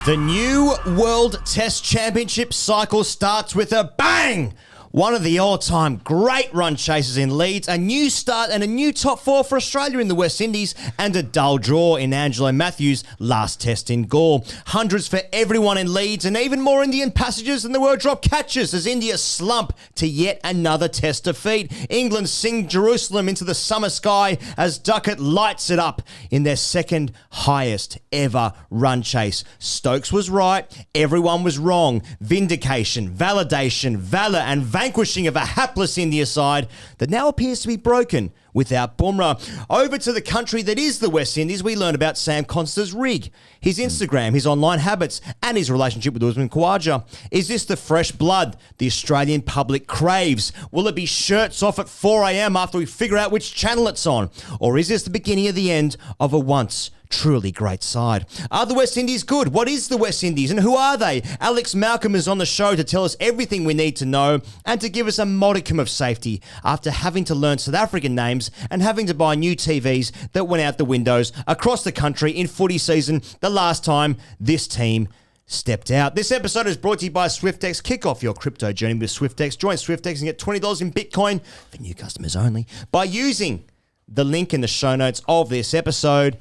The new World Test Championship cycle starts with a bang! One of the all-time great run chasers in Leeds, a new start and a new top four for Australia in the West Indies, and a dull draw in Angelo Matthews' last test in Gaul. Hundreds for everyone in Leeds, and even more Indian passengers than there were drop catches as India slump to yet another test defeat. England sing Jerusalem into the summer sky as Duckett lights it up in their second highest ever run chase. Stokes was right, everyone was wrong. Vindication, validation, valour and vanquishing of a hapless India side that now appears to be broken without Bumrah. Over to the country that is the West Indies, we learn about Sam Konstas' rig, his Instagram, his online habits, and his relationship with Usman Khawaja. Is this the fresh blood the Australian public craves? Will it be shirts off at 4 a.m. after we figure out which channel it's on? Or is this the beginning of the end of a once truly great side? Are the West Indies good? What is the West Indies and who are they? Alex Malcolm is on the show to tell us everything we need to know and to give us a modicum of safety after having to learn South African names and having to buy new TVs that went out the windows across the country in footy season the last time this team stepped out. This episode is brought to you by SwiftX. Kick off your crypto journey with SwiftX. Join SwiftX and get $20 in Bitcoin for new customers only by using the link in the show notes of this episode.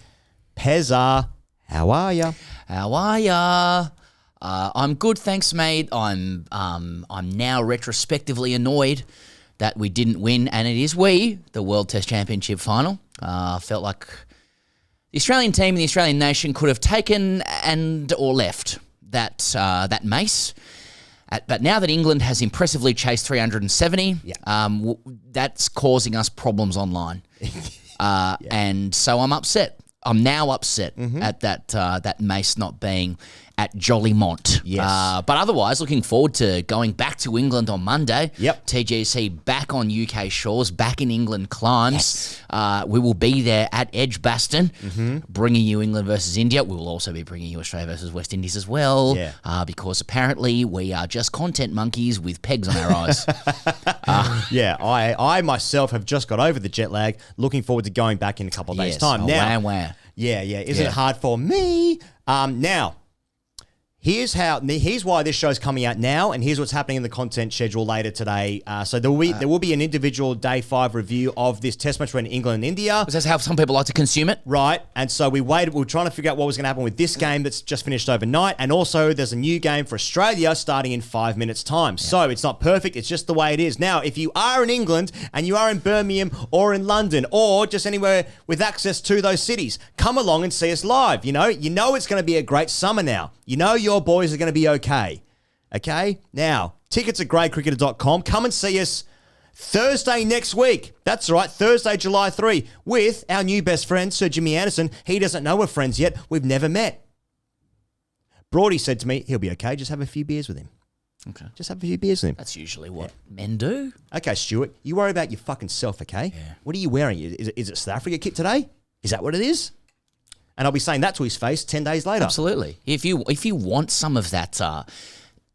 Pezza, how are ya? How are ya? I'm good, thanks, mate. I'm now retrospectively annoyed that we didn't win, and it is the World Test Championship final. Felt like the Australian team and the Australian nation could have taken or left that mace. But now that England has impressively chased 370, that's causing us problems online. And so I'm upset. I'm now upset at that mace not being at Jolimont. Yes. But otherwise, looking forward to going back to England on Monday. Yep. TGC back on UK shores, back in England climes. Yes. We will be there at Edgbaston, bringing you England versus India. We will also be bringing you Australia versus West Indies as well, because apparently we are just content monkeys with pegs on our eyes. I myself have just got over the jet lag. Looking forward to going back in a couple of days' time. Now, isn't it hard for me? Now, here's why this show's coming out now, and here's what's happening in the content schedule later today. So there will be an individual day 5 review of this test match between England and India. Because that's how some people like to consume it. Right. And so we were trying to figure out what was going to happen with this game that's just finished overnight. And also there's a new game for Australia starting in 5 minutes' time. Yeah. So it's not perfect. It's just the way it is. Now, if you are in England and you are in Birmingham or in London or just anywhere with access to those cities, come along and see us live. You know it's going to be a great summer now. You know your boys are going to be okay. Okay? Now, tickets at greycricketer.com. Come and see us Thursday next week. That's right, Thursday, July 3, with our new best friend, Sir Jimmy Anderson. He doesn't know we're friends yet. We've never met. Broady said to me, he'll be okay. Just have a few beers with him. Okay. Just have a few beers with him. That's usually what men do. Okay, Stuart, you worry about your fucking self, okay? Yeah. What are you wearing? Is it South Africa kit today? Is that what it is? And I'll be saying that to his face 10 days later. Absolutely. If you want some of that,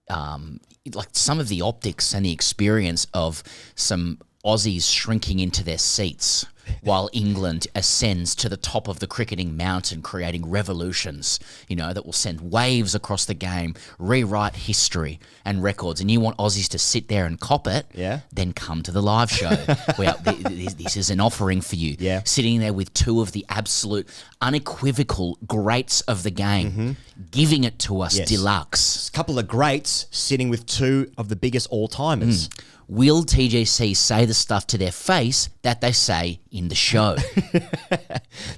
like some of the optics and the experience of some Aussies shrinking into their seats while England ascends to the top of the cricketing mountain, creating revolutions, that will send waves across the game, rewrite history and records, and you want Aussies to sit there and cop it, then come to the live show. This is an offering for you. Yeah. Sitting there with two of the absolute unequivocal greats of the game, giving it to us deluxe. A couple of greats sitting with two of the biggest all-timers. Will TGC say the stuff to their face that they say in the show?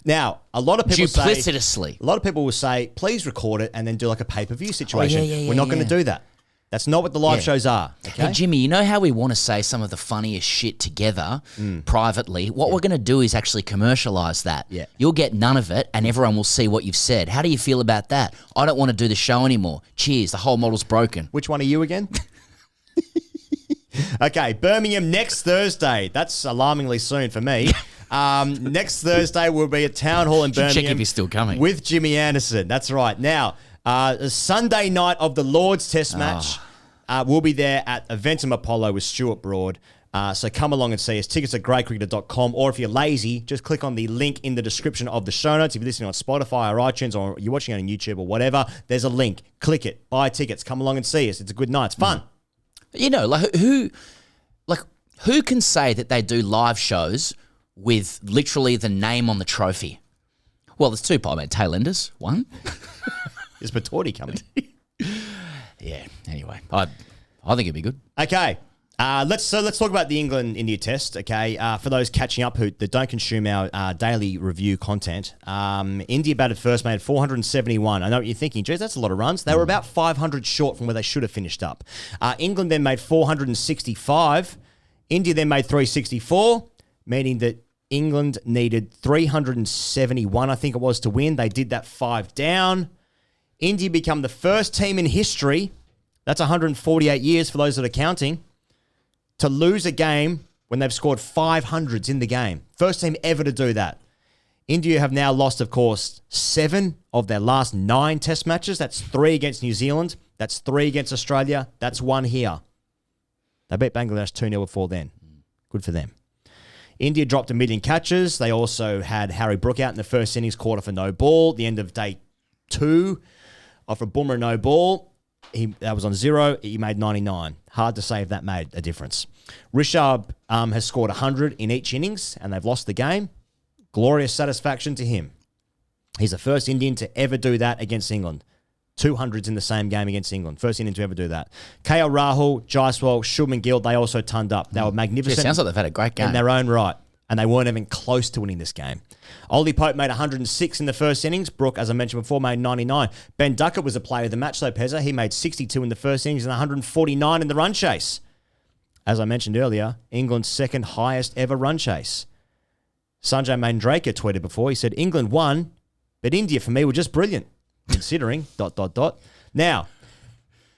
Now, a lot of people duplicitously. A lot of people will say, please record it and then do like a pay-per-view situation. Yeah, We're not going to do that. That's not what the live shows are. Okay? Hey, Jimmy, you know how we want to say some of the funniest shit together privately? What we're going to do is actually commercialise that. Yeah. You'll get none of it and everyone will see what you've said. How do you feel about that? I don't want to do the show anymore. Cheers. The whole model's broken. Which one are you again? Okay, Birmingham next Thursday. That's alarmingly soon for me. Next Thursday we'll be at Town Hall in Birmingham. Check if he's still coming. With Jimmy Anderson. That's right. Now, Sunday night of the Lord's Test match. We'll be there at Eventim Apollo with Stuart Broad. So come along and see us. Tickets at greatcricketer.com, or if you're lazy, just click on the link in the description of the show notes. If you're listening on Spotify or iTunes, or you're watching on YouTube or whatever, there's a link. Click it. Buy tickets. Come along and see us. It's a good night. It's fun. You know, who can say that they do live shows with literally the name on the trophy? Well, there's two. I mean, tailenders. One. Is Batorti coming? Yeah. Anyway, I think it'd be good. Okay. Let's talk about the England-India test, okay? For those catching up that don't consume our daily review content, India batted first, made 471. I know what you're thinking. Geez, that's a lot of runs. They were about 500 short from where they should have finished up. England then made 465. India then made 364, meaning that England needed 371, I think it was, to win. They did that 5 down. India become the first team in history, that's 148 years for those that are counting, to lose a game when they've scored 500s in the game. First team ever to do that. India have now lost, of course, 7 of their last 9 test matches. That's 3 against New Zealand. That's 3 against Australia. That's 1 here. They beat Bangladesh 2-0 before then. Good for them. India dropped 1 million catches. They also had Harry Brook out in the first innings, caught off a no ball. The end of day 2, off a Bumrah no ball. That was on 0. He made 99. Hard to say if that made a difference. Rishabh has scored 100 in each innings, and they've lost the game. Glorious satisfaction to him. He's the first Indian to ever do that against England. 200s in the same game against England. First Indian to ever do that. KL Rahul, Jaiswal, Shubman Gill, they also turned up. They were magnificent. It sounds like they've had a great game. In their own right. And they weren't even close to winning this game. Ollie Pope made 106 in the first innings. Brooke, as I mentioned before, made 99. Ben Duckett was a player of the match, though, Pezza. He made 62 in the first innings and 149 in the run chase. As I mentioned earlier, England's second highest ever run chase. Sanjay Mandraker tweeted before. He said, England won, but India, for me, were just brilliant, considering ... Now,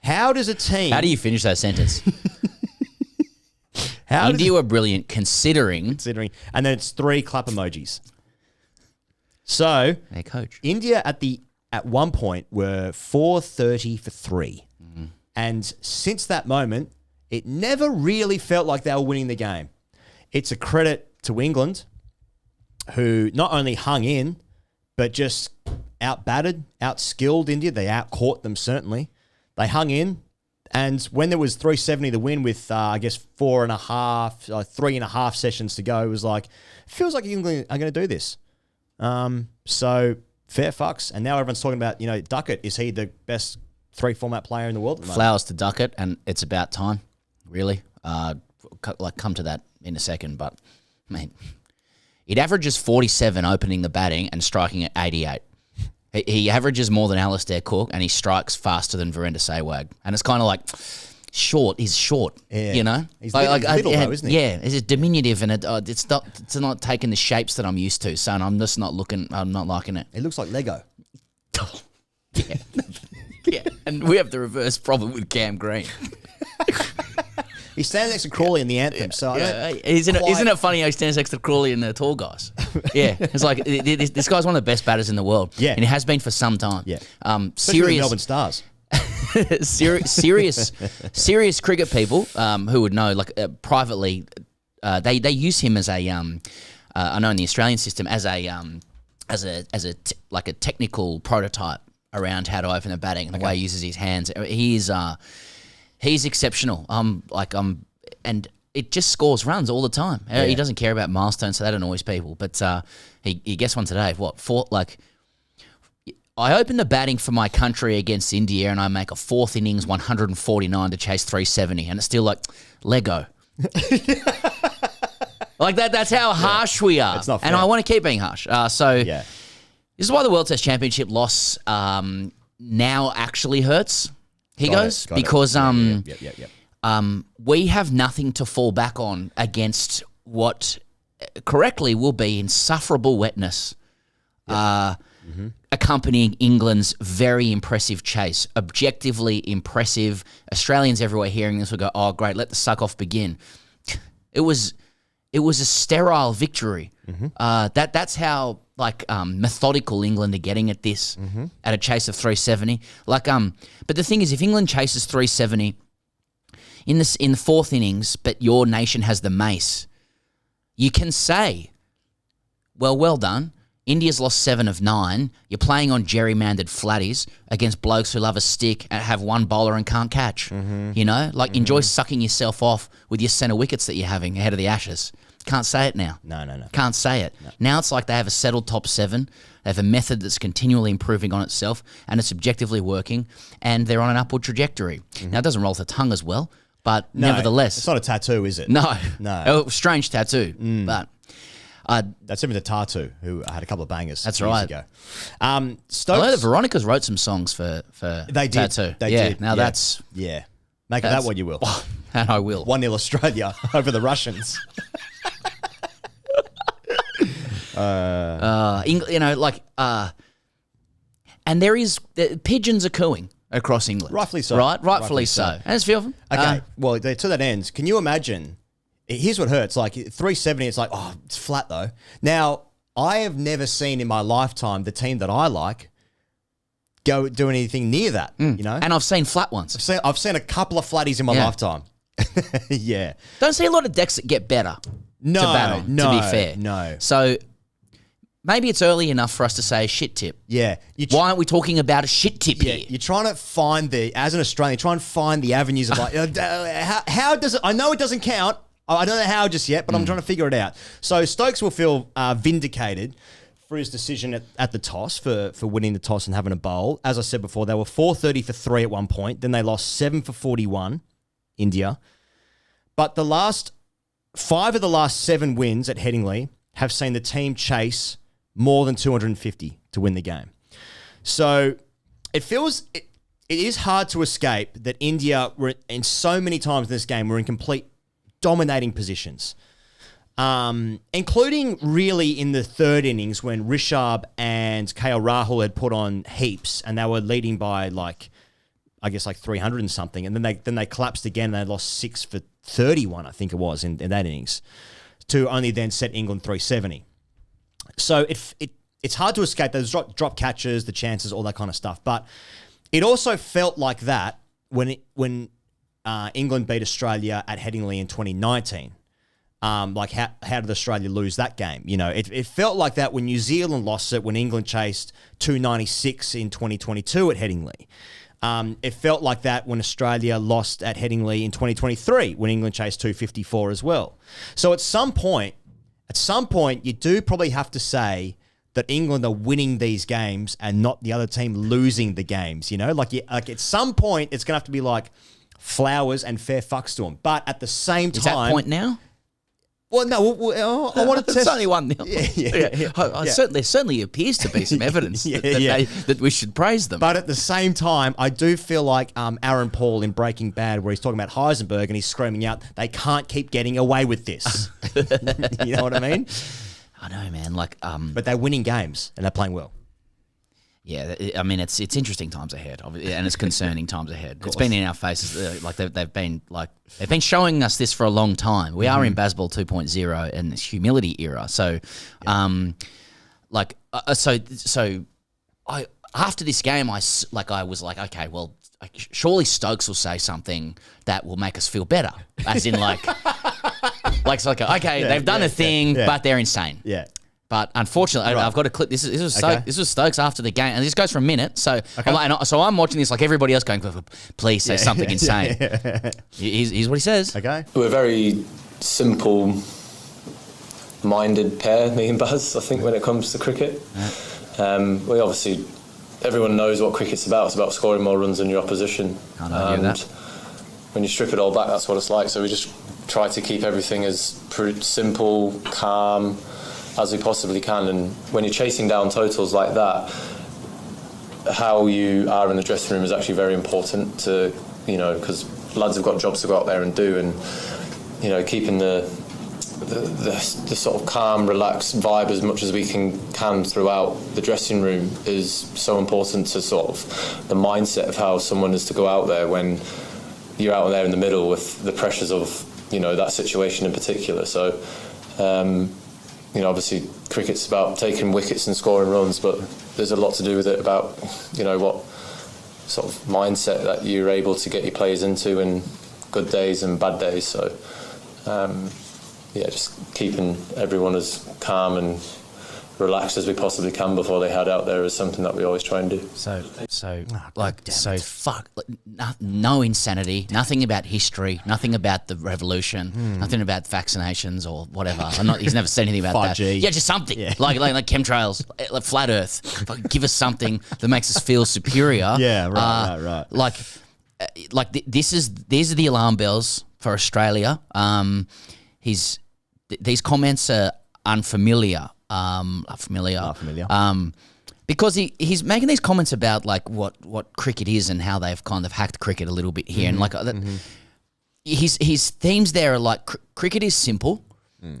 how does a team... How do you finish that sentence? India were brilliant considering... And then it's 3 clap emojis. So, their coach. India at one point were 430 for 3. Mm-hmm. And since that moment, it never really felt like they were winning the game. It's a credit to England, who not only hung in, but just outbatted, outskilled India. They outcaught them, certainly. They hung in. And when there was 370 to win with, I guess, 3.5 sessions to go, it was like, feels like England are going to do this. So, fair fucks. And now everyone's talking about, Duckett. Is he the best 3-format player in the world? Flowers to Duckett, and it's about time, really. Come to that in a second, but, man, it averages 47 opening the batting and striking at 88. He averages more than Alistair Cook, and he strikes faster than Virender Sehwag. And it's kind of like, he's short, yeah. He's little though, isn't he? Yeah, it's diminutive, and it's not taking the shapes that I'm used to, so I'm just not liking it. It looks like Lego. Yeah. Yeah, and we have the reverse problem with Cam Green. He stands next to Crawley in the anthem. So isn't it funny how he stands next to Crawley and the tall guys? Yeah, it's like this guy's one of the best batters in the world. Yeah, and he has been for some time. Yeah, serious Melbourne Stars. serious cricket people who would know, privately, they use him as a I know in the Australian system as a technical prototype around how to open the batting and the way he uses his hands. He's exceptional. And it just scores runs all the time. Yeah. He doesn't care about milestones, so that annoys people. But he gets one today. I open the batting for my country against India, and I make a 4th innings 149 to chase 370, and it's still like Lego. Like that. That's how harsh we are. It's not fair. And I want to keep being harsh. This is why the World Test Championship loss now actually hurts. Because we have nothing to fall back on against what correctly will be insufferable wetness accompanying England's very impressive chase. Objectively impressive. Australians everywhere hearing this will go, oh, great, let the suck-off begin. It was a sterile victory. Mm-hmm. That's how methodical England are getting at this at a chase of 370. But the thing is, if England chases 370, in the fourth innings, but your nation has the mace, you can say, well done. India's lost 7 of 9. You're playing on gerrymandered flatties against blokes who love a stick and have one bowler and can't catch. You know, like enjoy sucking yourself off with your centre wickets that you're having ahead of the Ashes. Can't say it now. No. Can't say it. No. Now it's like they have a settled top 7. They have a method that's continually improving on itself, and it's objectively working, and they're on an upward trajectory. Now, it doesn't roll off the tongue as well, but nevertheless. It's not a tattoo, is it? No. No. Strange tattoo, but... That's similar to Tatu, who had a couple of bangers That's years right. ago. I Stokes... know that Veronica's wrote some songs for They did. Tattoo. They did. Now yeah. that's... Yeah. Make of that what you will. And I will. 1-0 Australia over the Russians. And there is... pigeons are cooing across England. Rightfully so. Right? Rightfully so. And there's a few of them. Okay, well, to that end, can you imagine... Here's what hurts. Like 370, it's like, oh, it's flat though. Now, I have never seen in my lifetime the team that I like go do anything near that. You know, And I've seen flat ones. I've seen a couple of flatties in my lifetime. Yeah. Don't see a lot of decks that get better to battle, to be fair. No. So maybe it's early enough for us to say shit tip. Yeah. Why aren't we talking about a shit tip Yeah, here? you're trying to find as an Australian, try and find the avenues of like, how does it, I know it doesn't count. I don't know how just yet, but I'm trying to figure it out. So Stokes will feel vindicated for his decision at the toss, for winning the toss and having a bowl. As I said before, they were 430 for 3 at one point. Then they lost 7 for 41, India. But the last 5 of the last 7 wins at Headingley have seen the team chase more than 250 to win the game. So it feels... It is hard to escape that India were, in so many times in this game, were in complete dominating positions, including really in the third innings when Rishabh and KL Rahul had put on heaps and they were leading by like 300 and something, and then they collapsed again and they lost 6 for 31, I think it was, in that innings, to only then set England 370. So it's hard to escape those drop catches, the chances, all that kind of stuff. But it also felt like that when England beat Australia at Headingley in 2019. Like how did Australia lose that game? You know, it felt like that when New Zealand lost it, when England chased 296 in 2022 at Headingley. It felt like that when Australia lost at Headingley in 2023, when England chased 254 as well. So at some point, you do probably have to say that England are winning these games and not the other team losing the games. You know, like at some point, it's gonna have to be like flowers and fair fucks to them. But at the same time... Is that point now? Well, no, I want to test... It's only 1-0. There certainly appears to be some evidence that we should praise them. But at the same time, I do feel like Aaron Paul in Breaking Bad, where he's talking about Heisenberg and he's screaming out, they can't keep getting away with this. You know what I mean? I know, man. But they're winning games and they're playing well. Yeah, I mean, it's interesting times ahead, and it's concerning times ahead. It's been in our faces, they've been showing us this for a long time. We are in Bazball 2.0 and this humility era. So, after this game, I was like, okay, well, surely Stokes will say something that will make us feel better, as in they've done a thing, but they're insane. Yeah. But unfortunately, I've got a clip. This was Stokes after the game, and this goes for a minute. So, I'm watching this like everybody else, going, "Please say something insane." Here's what he says. Okay, we're a very simple-minded pair, me and Buzz. I think when it comes to cricket, we obviously everyone knows what cricket's about. It's about scoring more runs than your opposition. Can't argue that. When you strip it all back, that's what it's like. So we just try to keep everything as simple, calm as we possibly can, and when you're chasing down totals like that, how you are in the dressing room is actually very important to, because lads have got jobs to go out there and do, and keeping the sort of calm, relaxed vibe as much as we can throughout the dressing room is so important to sort of the mindset of how someone is to go out there when you're out there in the middle with the pressures of that situation in particular. So obviously cricket's about taking wickets and scoring runs, but there's a lot to do with it about, what sort of mindset that you're able to get your players into and good days and bad days. So, just keeping everyone as calm and relaxed as we possibly can before they head out there is something that we always try and do. No insanity, nothing about history, nothing about the revolution, nothing about vaccinations or whatever. He's never said anything about 5G. that. Yeah, just something like chemtrails, like flat Earth. Fucking give us something that makes us feel superior. Yeah, right. These are the alarm bells for Australia. These comments are unfamiliar. Because he's making these comments about like what cricket is and how they've kind of hacked cricket a little bit here, and like his themes there are like cricket is simple.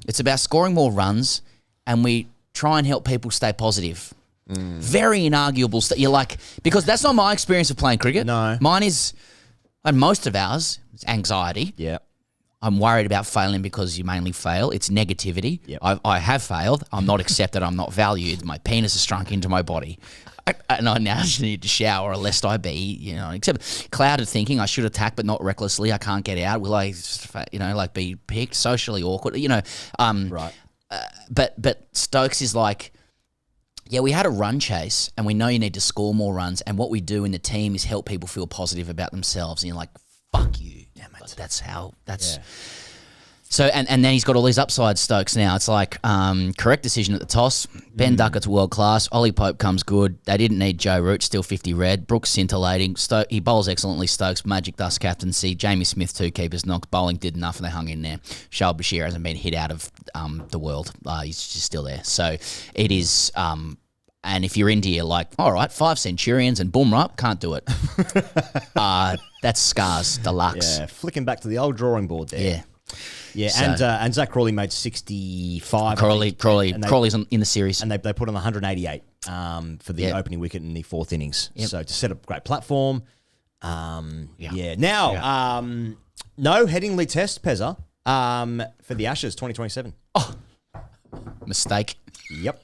It's about scoring more runs, and we try and help people stay positive. Very inarguable. You're like, because that's not my experience of playing cricket. No, mine is, and most of ours is anxiety. Yeah. I'm worried about failing because you mainly fail. It's negativity. Yep. I have failed. I'm not accepted. I'm not valued. My penis has shrunk into my body. And I now just need to shower lest I be, except clouded thinking. I should attack, but not recklessly. I can't get out. Will I, be picked? Socially awkward, Right. But Stokes is like, yeah, we had a run chase and we know you need to score more runs. And what we do in the team is help people feel positive about themselves. And you're like, fuck you. Damn it. So, and then he's got all these upside Stokes now. It's like correct decision at the toss. Ben Duckett's world class. Ollie Pope comes good. They didn't need Joe Root, still 50 red. Brooks scintillating. He bowls excellently. Stokes, Magic Dust captaincy. Jamie Smith, 2 keepers. Knox bowling did enough and they hung in there. Shoaib Bashir hasn't been hit out of the world. He's just still there. So it is... and if you're India, like, all right, 5 Centurions and Bumrah, can't do it. That's scars deluxe. Yeah, flicking back to the old drawing board there. Yeah. Yeah, So- and Zach Crawley made 65. Crawley's in the series. And they put on 188 for the opening wicket in the 4th innings. Yep. So to set up a great platform. Now, no Headingley Test, Pezza, for the Ashes 2027. Oh, mistake. Yep.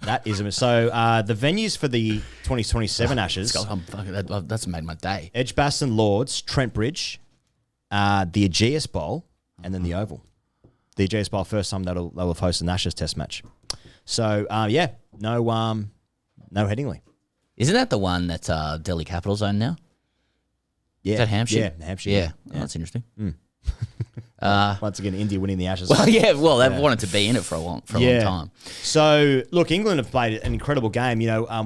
That is so. The venues for the 2027 Ashes. That's made my day. Edgbaston Lords, Trent Bridge, the Aegeus Bowl, and then the Oval. The Aegeus Bowl, first time they'll have hosted an Ashes Test match. So no Headingley. Isn't that the one that Delhi Capitals own now? Yeah, is that Hampshire? Yeah, Hampshire. Yeah, oh, that's interesting. Once again, India winning the Ashes. Well, they've wanted to be in it for a long time. So, look, England have played an incredible game.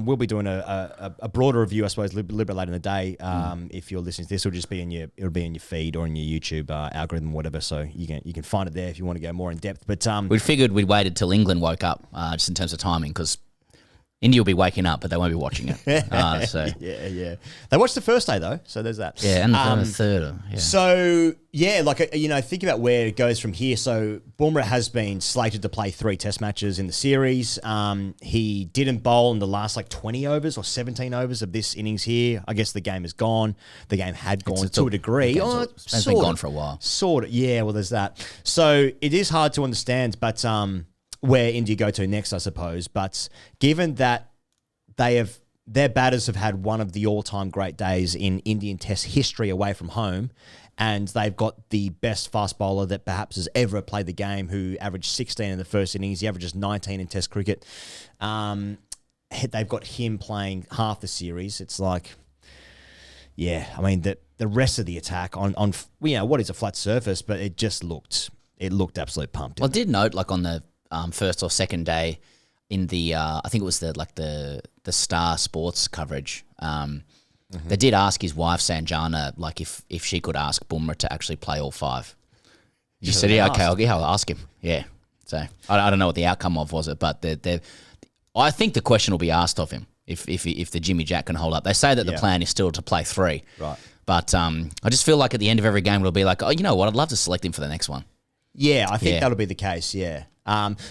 We'll be doing a broader review, I suppose, a little bit later in the day. If you're listening to this, it'll just be in your feed or in your YouTube algorithm, whatever. So you can find it there if you want to go more in depth. But we figured we'd waited till England woke up, just in terms of timing, because India will be waking up, but they won't be watching it. Yeah. They watched the first day though, so there's that. Yeah, and the third. Yeah. So think about where it goes from here. So Bumrah has been slated to play 3 Test matches in the series. He didn't bowl in the last 20 overs or 17 overs of this innings here. I guess the game is gone. The game had gone to a degree. It's been gone for a while. Sort of. Yeah. Well, there's that. So it is hard to understand, but where India go to next, I suppose. But given that their batters have had one of the all-time great days in Indian Test history away from home, and they've got the best fast bowler that perhaps has ever played the game, who averaged 16 in the first innings. He averages 19 in Test cricket. They've got him playing half the series. It's like, the rest of the attack on what is a flat surface, but it just looked absolute pumped. Well, I did note, on the first or second day in the I think it was the Star Sports coverage. They did ask his wife Sanjana if she could ask Bumrah to actually play all 5. She said, "Yeah, okay, I'll ask him." Yeah, so I don't know what the outcome was it, but I think the question will be asked of him if the Jimmy Jack can hold up. They say that the plan is still to play 3, right? But I just feel like at the end of every game it'll be like, oh, you know what? I'd love to select him for the next one. Yeah, I think that'll be the case. Yeah.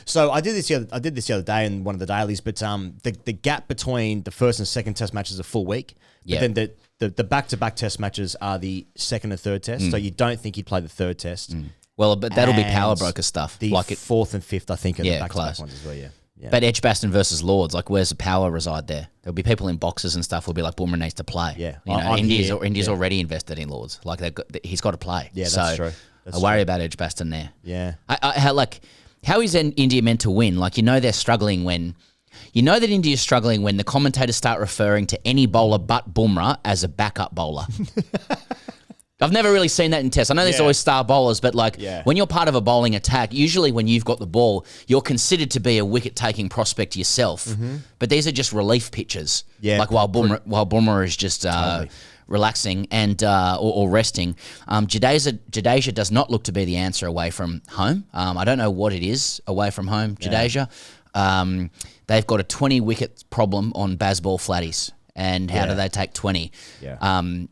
So I did this the other day in one of the dailies, but the gap between the first and second Test matches is a full week. But then the back-to-back Test matches are the second and third Test. So you don't think he'd play the third Test. Well, but that'll be power broker stuff. The fourth and fifth, I think, are the back-to-back ones as well. Yeah. But Edgbaston versus Lords, like, where's the power reside there? There'll be people in boxes and stuff who'll be like, Boomer needs to play. Yeah. You know, India's already invested in Lords. Like, he's got to play. Yeah, that's true. I worry about Edgbaston there. Yeah. How is India meant to win? Like, they're struggling when... You know that India's struggling when the commentators start referring to any bowler but Bumrah as a backup bowler. I've never really seen that in tests. I know there's always star bowlers, but when you're part of a bowling attack, usually when you've got the ball, you're considered to be a wicket-taking prospect yourself. Mm-hmm. But these are just relief pitches. Yeah, like while Bumrah is just relaxing and or resting. Jadeja does not look to be the answer away from home. I don't know what it is away from home, Jadeja. They've got a 20-wicket problem on Bazball flatties. And how do they take 20? Yeah. And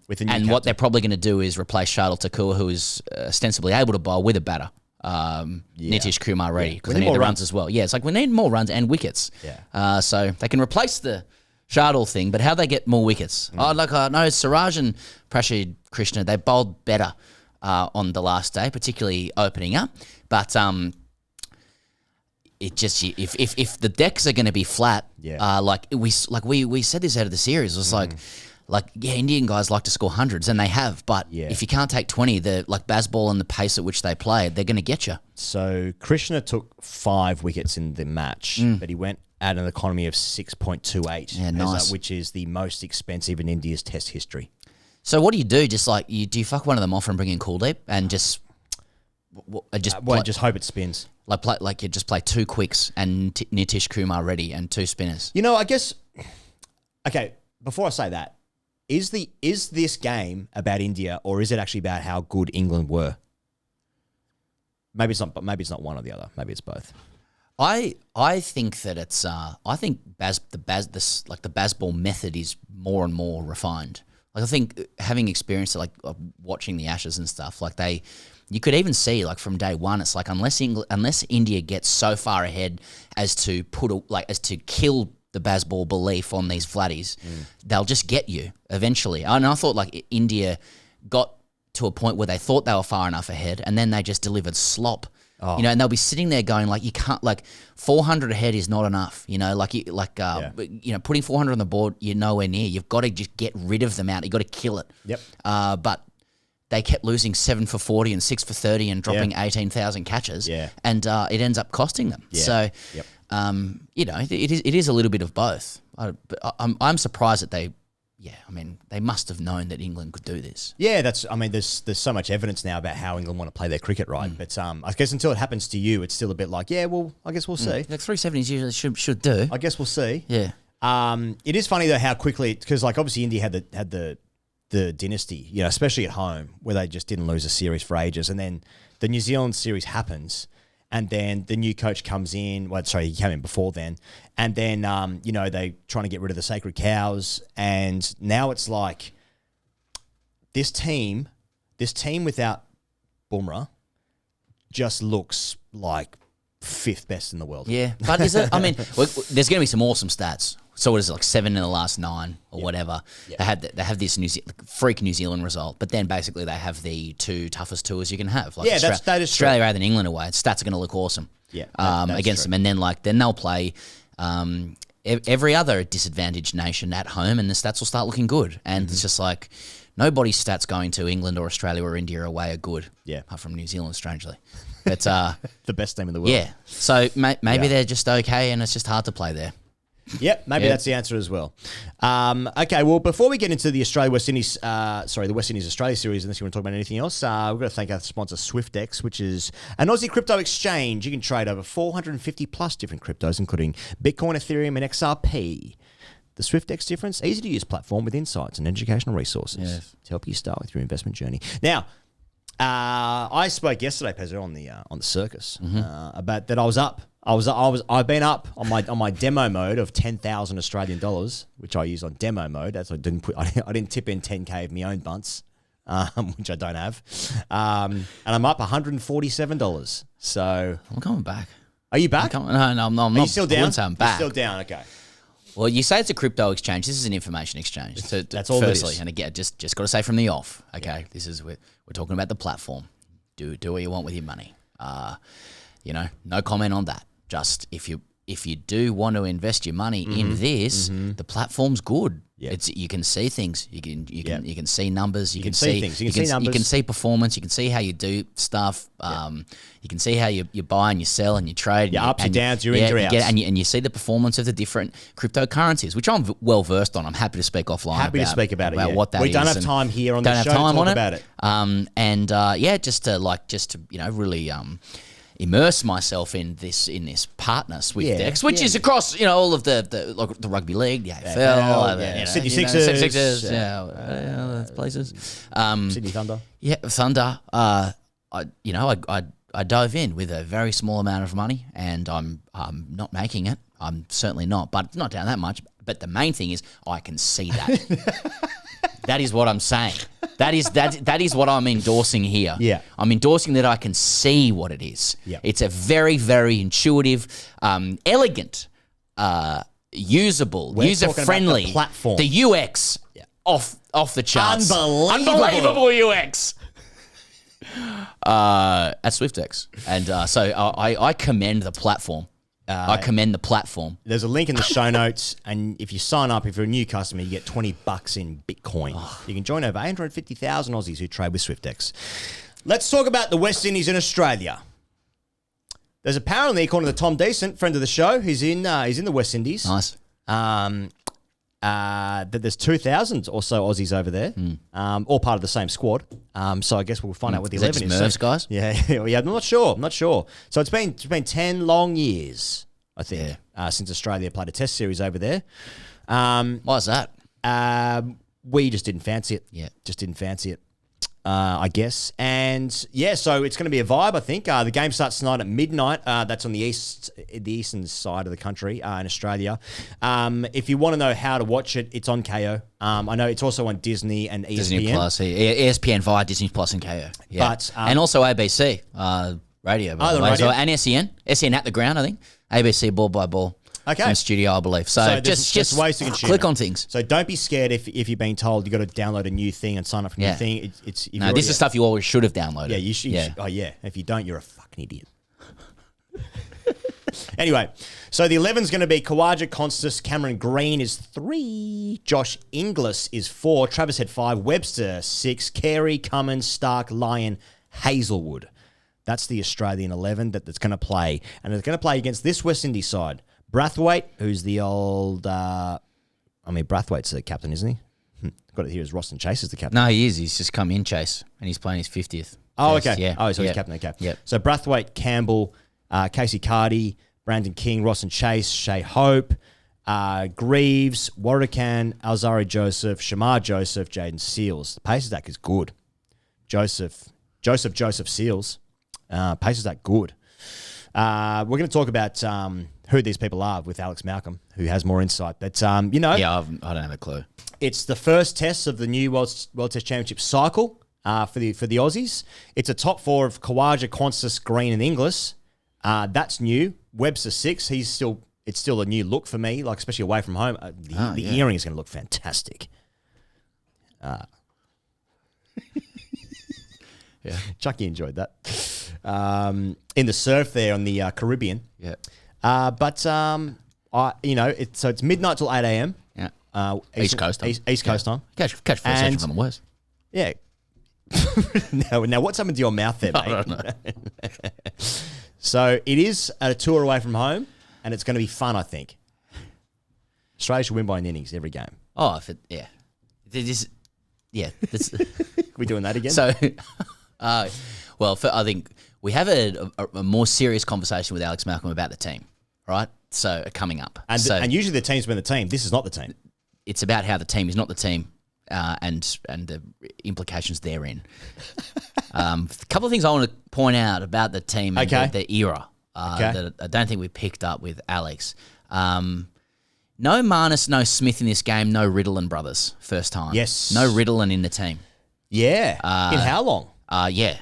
what they're probably going to do is replace Shardul Thakur, who is ostensibly able to bowl, with a batter, Nitish Kumar Reddy, because they need the runs as well. Yeah, it's like we need more runs and wickets. Yeah. So they can replace the Shardul thing, but how they get more wickets? I know Siraj and Prashid Krishna, they bowled better on the last day, particularly opening up. But it just if the decks are going to be flat, we said this out of the series, it was Indian guys like to score hundreds, and they have, but if you can't take 20, the Bazball and the pace at which they play, they're going to get you. So Krishna took 5 wickets in the match, but he went at an economy of 6.28, nice. Which is the most expensive in India's Test history. So what do you do? Just do you fuck one of them off and bring in Kuldeep and just hope it spins. You just play 2 quicks and Nitish Kumar Reddy and 2 spinners. I guess. Okay, before I say that, is this game about India, or is it actually about how good England were? Maybe it's not. But maybe it's not one or the other. Maybe it's both. I think that it's. I think the Bazball method is more and more refined. I think having experienced it, watching the Ashes and stuff, you could even see from day one, it's unless India gets so far ahead as to kill the Bazball belief on these flatties, they'll just get you eventually. And I thought India got to a point where they thought they were far enough ahead, and then they just delivered slop. And they'll be sitting there going you can't 400 ahead is not enough. Putting 400 on the board, you're nowhere near. You've got to just get rid of them out. You've got to kill it. Yep. But they kept losing 7 for 40 and 6 for 30 and dropping 18,000 catches. Yeah. And it ends up costing them. Yeah. So, it is a little bit of both. I'm surprised that they must have known that England could do this. Yeah, there's so much evidence now about how England want to play their cricket, right? But I guess until it happens to you, it's still a bit I guess we'll see. 370s usually should do. I guess we'll see. Yeah. It is funny though how quickly, because obviously India had the dynasty, especially at home, where they just didn't lose a series for ages, and then the New Zealand series happens. And then the new coach comes in. He came in before then. And then, they trying to get rid of the sacred cows. And now it's this team without Bumrah just looks like 5th best in the world. Yeah, but is it? There's going to be some awesome stats. So what is it, 7 in the last 9 or whatever? Yeah. They have this freak New Zealand result, but then basically they have the 2 toughest tours you can have. That is Australia true. Rather than England away. Stats are going to look awesome. Yeah, against true. them, and then they'll play every other disadvantaged nation at home, and the stats will start looking good. And it's just nobody's stats going to England or Australia or India away are good. Yeah, apart from New Zealand, strangely. But the best team in the world. Yeah, so maybe they're just okay, and it's just hard to play there. Yep, maybe that's the answer as well. Okay, well, before we get into the the West Indies Australia series, unless you want to talk about anything else, we've got to thank our sponsor SwiftX, which is an Aussie crypto exchange. You can trade over 450 plus different cryptos, including Bitcoin, Ethereum, and XRP. The SwiftX difference, easy to use platform with insights and educational resources to help you start with your investment journey. Now, I spoke yesterday, Pezzo, on the circus about that I was up. I've been up on my demo mode of 10,000 Australian dollars, which I use on demo mode. That's I didn't tip in 10K of my own bunts, which I don't have, and I'm up $147. So I'm coming back. Are you back? No, I'm not. Are you still down? I'm back. You're still down. Okay. Well, you say it's a crypto exchange. This is an information exchange. That's all firstly, it is. And again, just got to say from the off. Okay, this is we're talking about the platform. Do what you want with your money. No comment on that. Just if you if you do want to invest your money in this, the platform's good. Yeah. You can see things. You can see numbers. You can see things. You can see numbers. You can see performance. You can see how you do stuff. You can see how you buy and you sell and you trade. Your ups and downs, your ins, your outs. And you see the performance of the different cryptocurrencies, which I'm well versed on. I'm happy to speak offline. Happy to speak about it. What that is. We don't have time here on the show to talk about it. Just to really immerse myself in this partner SwiftX, which is across all of the rugby league, the AFL, Sydney Sixers, places. Sydney Thunder. Yeah, Thunder. I dove in with a very small amount of money, and I'm not making it. I'm certainly not, but it's not down that much. But the main thing is I can see that. That is what I'm saying. That is what I'm endorsing here. Yeah. I'm endorsing that I can see what it is. Yeah. It's a very, very intuitive, elegant, usable, user-friendly the platform. The UX off the charts. Unbelievable UX. At SwiftX. And so I commend the platform. I commend the platform. There's a link in the show notes, and if you sign up, if you're a new customer, you get $20 in Bitcoin. You can join over 850,000 Aussies who trade with SwiftX. Let's talk about the West Indies and Australia. There's apparently, according to Tom Decent, friend of the show, he's in the West Indies. Nice. That there's 2,000 or so Aussies over there, all part of the same squad. So I guess we'll find out what the 11 is. Mervs guys? Yeah, I'm not sure. So it's been 10 long years, I think, since Australia played a test series over there. Why is that? We just didn't fancy it. Yeah. Just didn't fancy it, I guess. And so it's going to be a vibe, I think. The game starts tonight at midnight. That's on the eastern side of the country in Australia. If you want to know how to watch it, it's on KO. I know it's also on Disney and ESPN. Disney Plus, ESPN via Disney Plus and KO. Yeah. But, and also ABC radio. Radio. And SEN at the ground, I think. ABC ball by ball. Okay. From studio, I believe. So just ways to consume click it. on things. So don't be scared if you're being told you've got to download a new thing and sign up for a new thing. This is stuff you always should have downloaded. Yeah, you should. Oh, yeah. If you don't, you're a fucking idiot. Anyway, so the 11's going to be Khawaja, Konstas, Cameron Green is 3, Josh Inglis is 4, Travis Head 5, Webster 6, Carey, Cummins, Stark, Lyon, Hazelwood. That's the Australian 11 that's going to play. And it's going to play against this West Indies side. Brathwaite, who's the old... Brathwaite's the captain, isn't he? Got it here as Roston Chase is the captain. No, he is. He's just come in, Chase, and he's playing his 50th. Oh, test. okay. Yeah. Oh, so he's captain, okay. Yep. So Brathwaite, Campbell, Casey Cardy, Brandon King, Roston Chase, Shea Hope, Greaves, Warrican, Alzari Joseph, Shamar Joseph, Jaden Seals. The pace attack is good. Joseph Seals. Pace attack good. We're going to talk about who these people are with Alex Malcolm, who has more insight. But, Yeah, I don't have a clue. It's the first test of the new World Test Championship cycle for the Aussies. It's a top 4 of Khawaja, Konstas, Green and Inglis. That's new. Webster 6. It's still a new look for me, like especially away from home. The earring is going to look fantastic. Yeah, Chucky enjoyed that. In the surf there on the Caribbean. Yeah. It's midnight till 8 a.m. Yeah. East Coast time. East Coast time. Catch first section from the West. Yeah. now, what's happened to your mouth there, mate? I don't know. So it is a tour away from home, and it's going to be fun, I think. Australia should win by an innings every game. Oh, if it, yeah. It is, yeah. We doing that again? So, I think we have a more serious conversation with Alex Malcolm about the team, right? So, coming up. And usually the team's been the team. This is not the team. It's about how the team is not the team and the implications therein. A couple of things I want to point out about the team and the era that I don't think we picked up with Alex. No Marnus, no Smith in this game, no Riddleland brothers, first time. Yes. No Riddleland in the team. Yeah. In how long? Yeah.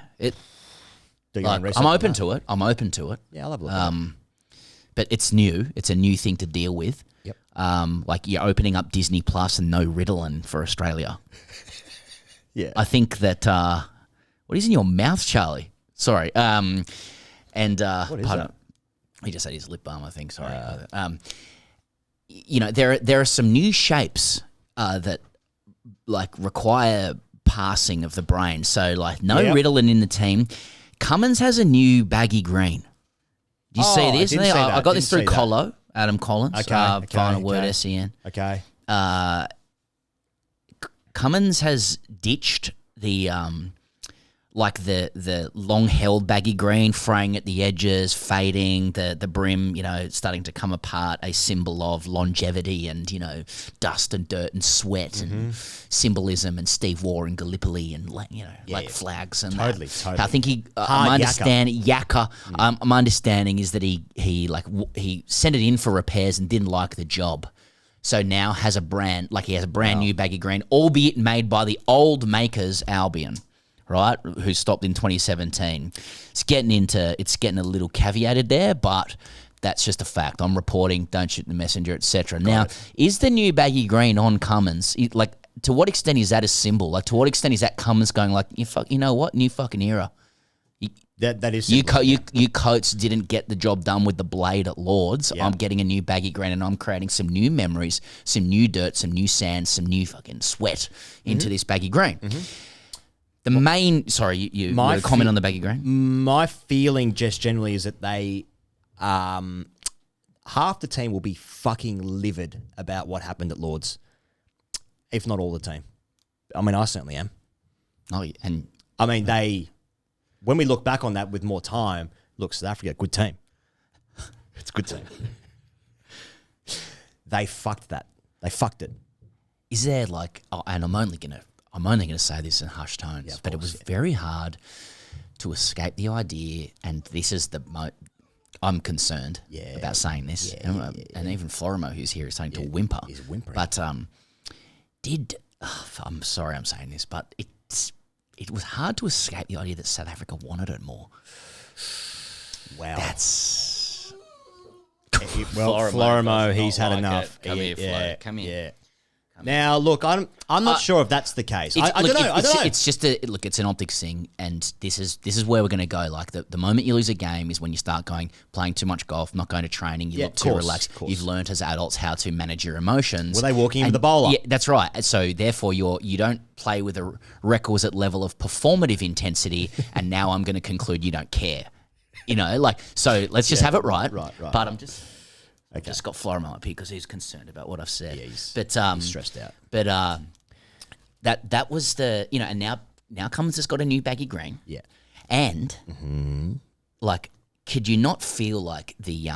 I'm open to it. Yeah, I'll have a look at it. But it's new. It's a new thing to deal with. Yep. Like you're opening up Disney Plus and no Riddleland for Australia. Yeah. I think that... what is in your mouth, Charlie? Sorry. What is that? He just had his lip balm, I think. Sorry. You know, there are some new shapes that like require passing of the brain. So like no Ritalin in the team. Cummins has a new baggy green. Do you see this? I got this through Colo, Adam Collins. Final word SEN. Okay. Cummins has ditched the like the long held baggy green, fraying at the edges, fading, the brim, you know, starting to come apart, a symbol of longevity and, you know, dust and dirt and sweat and symbolism and Steve Waugh and Gallipoli and, you know, like flags and totally. I think my understanding my understanding is that he sent it in for repairs and didn't like the job. So now he has a brand new baggy green, albeit made by the old makers Albion, right, who stopped in 2017. It's getting a little caveated there, but that's just a fact. I'm reporting, don't shoot the messenger, etc. Now, is the new baggy green on Cummins, like, to what extent is that a symbol? Like, to what extent is that Cummins going like, you know what, new fucking era? That is you coats didn't get the job done with the blade at Lords. I'm getting a new baggy green and I'm creating some new memories, some new dirt, some new sand, some new fucking sweat into this baggy green. The main, sorry, you comment on the baggy green? My feeling just generally is that they, half the team will be fucking livid about what happened at Lords, if not all the team. I mean, I certainly am. Oh, and I mean, when we look back on that with more time, look, South Africa, good team. It's a good team. They fucked that. They fucked it. Is there like, and I'm only gonna say this in hushed tones, but it was very hard to escape the idea, and this is I'm concerned about saying this, and even Florimo, who's here, is starting to whimper. He's whimpering. But I'm sorry I'm saying this, but it was hard to escape the idea that South Africa wanted it more. Wow. That's... Florimo, he's had enough. Come here, Flo. Come here. Yeah. Now, look, I'm not sure if that's the case. I don't know. It's just it's an optics thing, and this is where we're going to go. Like the moment you lose a game is when you start playing too much golf, not going to training, you look too relaxed. You've learned as adults how to manage your emotions. Were they walking into the bowler? Yeah, that's right. So therefore, you don't play with a requisite level of performative intensity, and now I'm going to conclude you don't care. You know, like, so let's just have it right. Right. But I'm just... Okay. Just got Florimo up here because he's concerned about what I've said. Yeah, he's stressed out. But that was the, you know, and now Cummins has got a new baggy green. Yeah. And like, could you not feel like the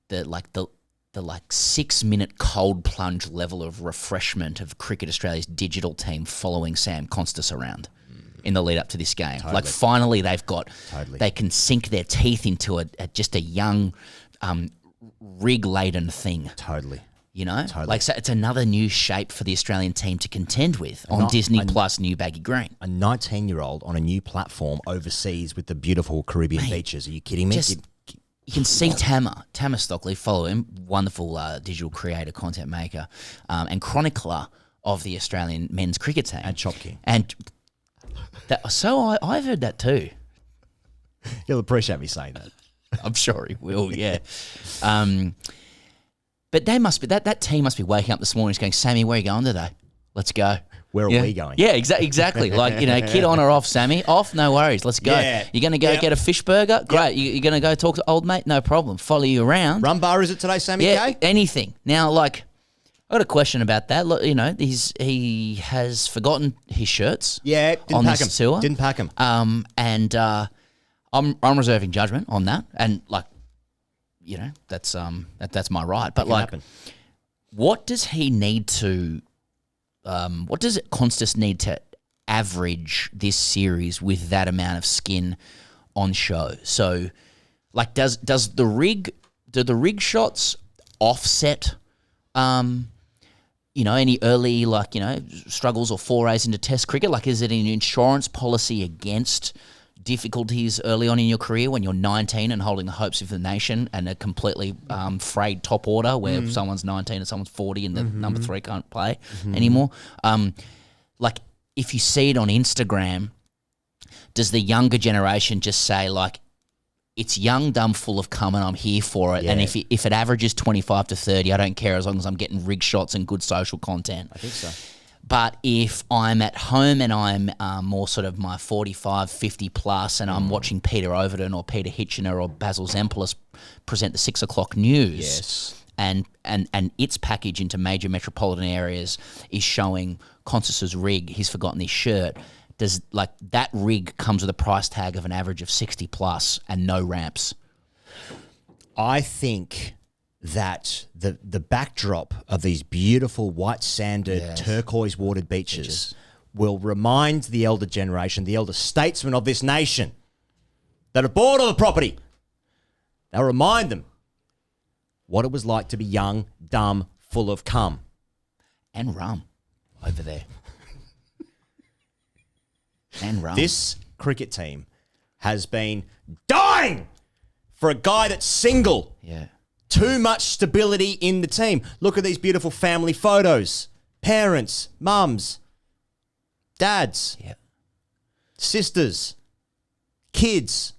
6-minute cold plunge level of refreshment of Cricket Australia's digital team following Sam Konstas around in the lead up to this game? Totally. Like, finally they can sink their teeth into just a young rig-laden thing. Totally. You know? Totally. Like, so it's another new shape for the Australian team to contend with on Disney Plus new baggy green. A 19-year-old on a new platform overseas with the beautiful Caribbean beaches. Are you kidding me? You can see Tamar Stockley, follow him, wonderful digital creator, content maker, and chronicler of the Australian men's cricket team. And Chop King. And I've heard that too. He'll appreciate me saying that. I'm sure he will, yeah. But they must be that team must be waking up this morning going, Sammy, where are you going today? Let's go. Where are we going? Yeah, exactly. Like, you know, kid on or off, Sammy? Off, no worries. Let's go. Yeah. You're going to go get a fish burger? Great. You're going to go talk to old mate? No problem. Follow you around. Rum bar is it today, Sammy K? Anything. Now, like, I got a question about that. Look, you know, he has forgotten his shirts. Yeah, on this tour. Didn't pack them. And I'm reserving judgment on that, and like, you know, that's my right. But like, what does he need to? What does Konstas need to average this series with that amount of skin on show? So, like, do the rig shots offset? You know, any early, like, you know, struggles or forays into Test cricket? Like, is it an insurance policy against difficulties early on in your career when you're 19 and holding the hopes of the nation and a completely frayed top order where someone's 19 and someone's 40 and the number 3 can't play anymore? Like, if you see it on Instagram, does the younger generation just say, like, it's young, dumb, full of cum, and I'm here for it. Yeah. And if it averages 25 to 30, I don't care as long as I'm getting rig shots and good social content. I think so. But if I'm at home and I'm more sort of my 45, 50 plus, and I'm watching Peter Overton or Peter Hitchener or Basil Zempoulos present the 6 o'clock news, Yes. and its package into major metropolitan areas is showing Konstas's rig, he's forgotten his shirt. Does like that rig comes with a price tag of an average of 60 plus and no ramps? I think that the backdrop of these beautiful white sanded, turquoise watered beaches will remind the elder generation, the elder statesmen of this nation that have bought all the property. They'll remind them what it was like to be young, dumb, full of cum. And rum over there. And rum. This cricket team has been dying for a guy that's single. Yeah. Too much stability in the team. Look at these beautiful family photos. Parents, mums, dads, Yeah. sisters, kids,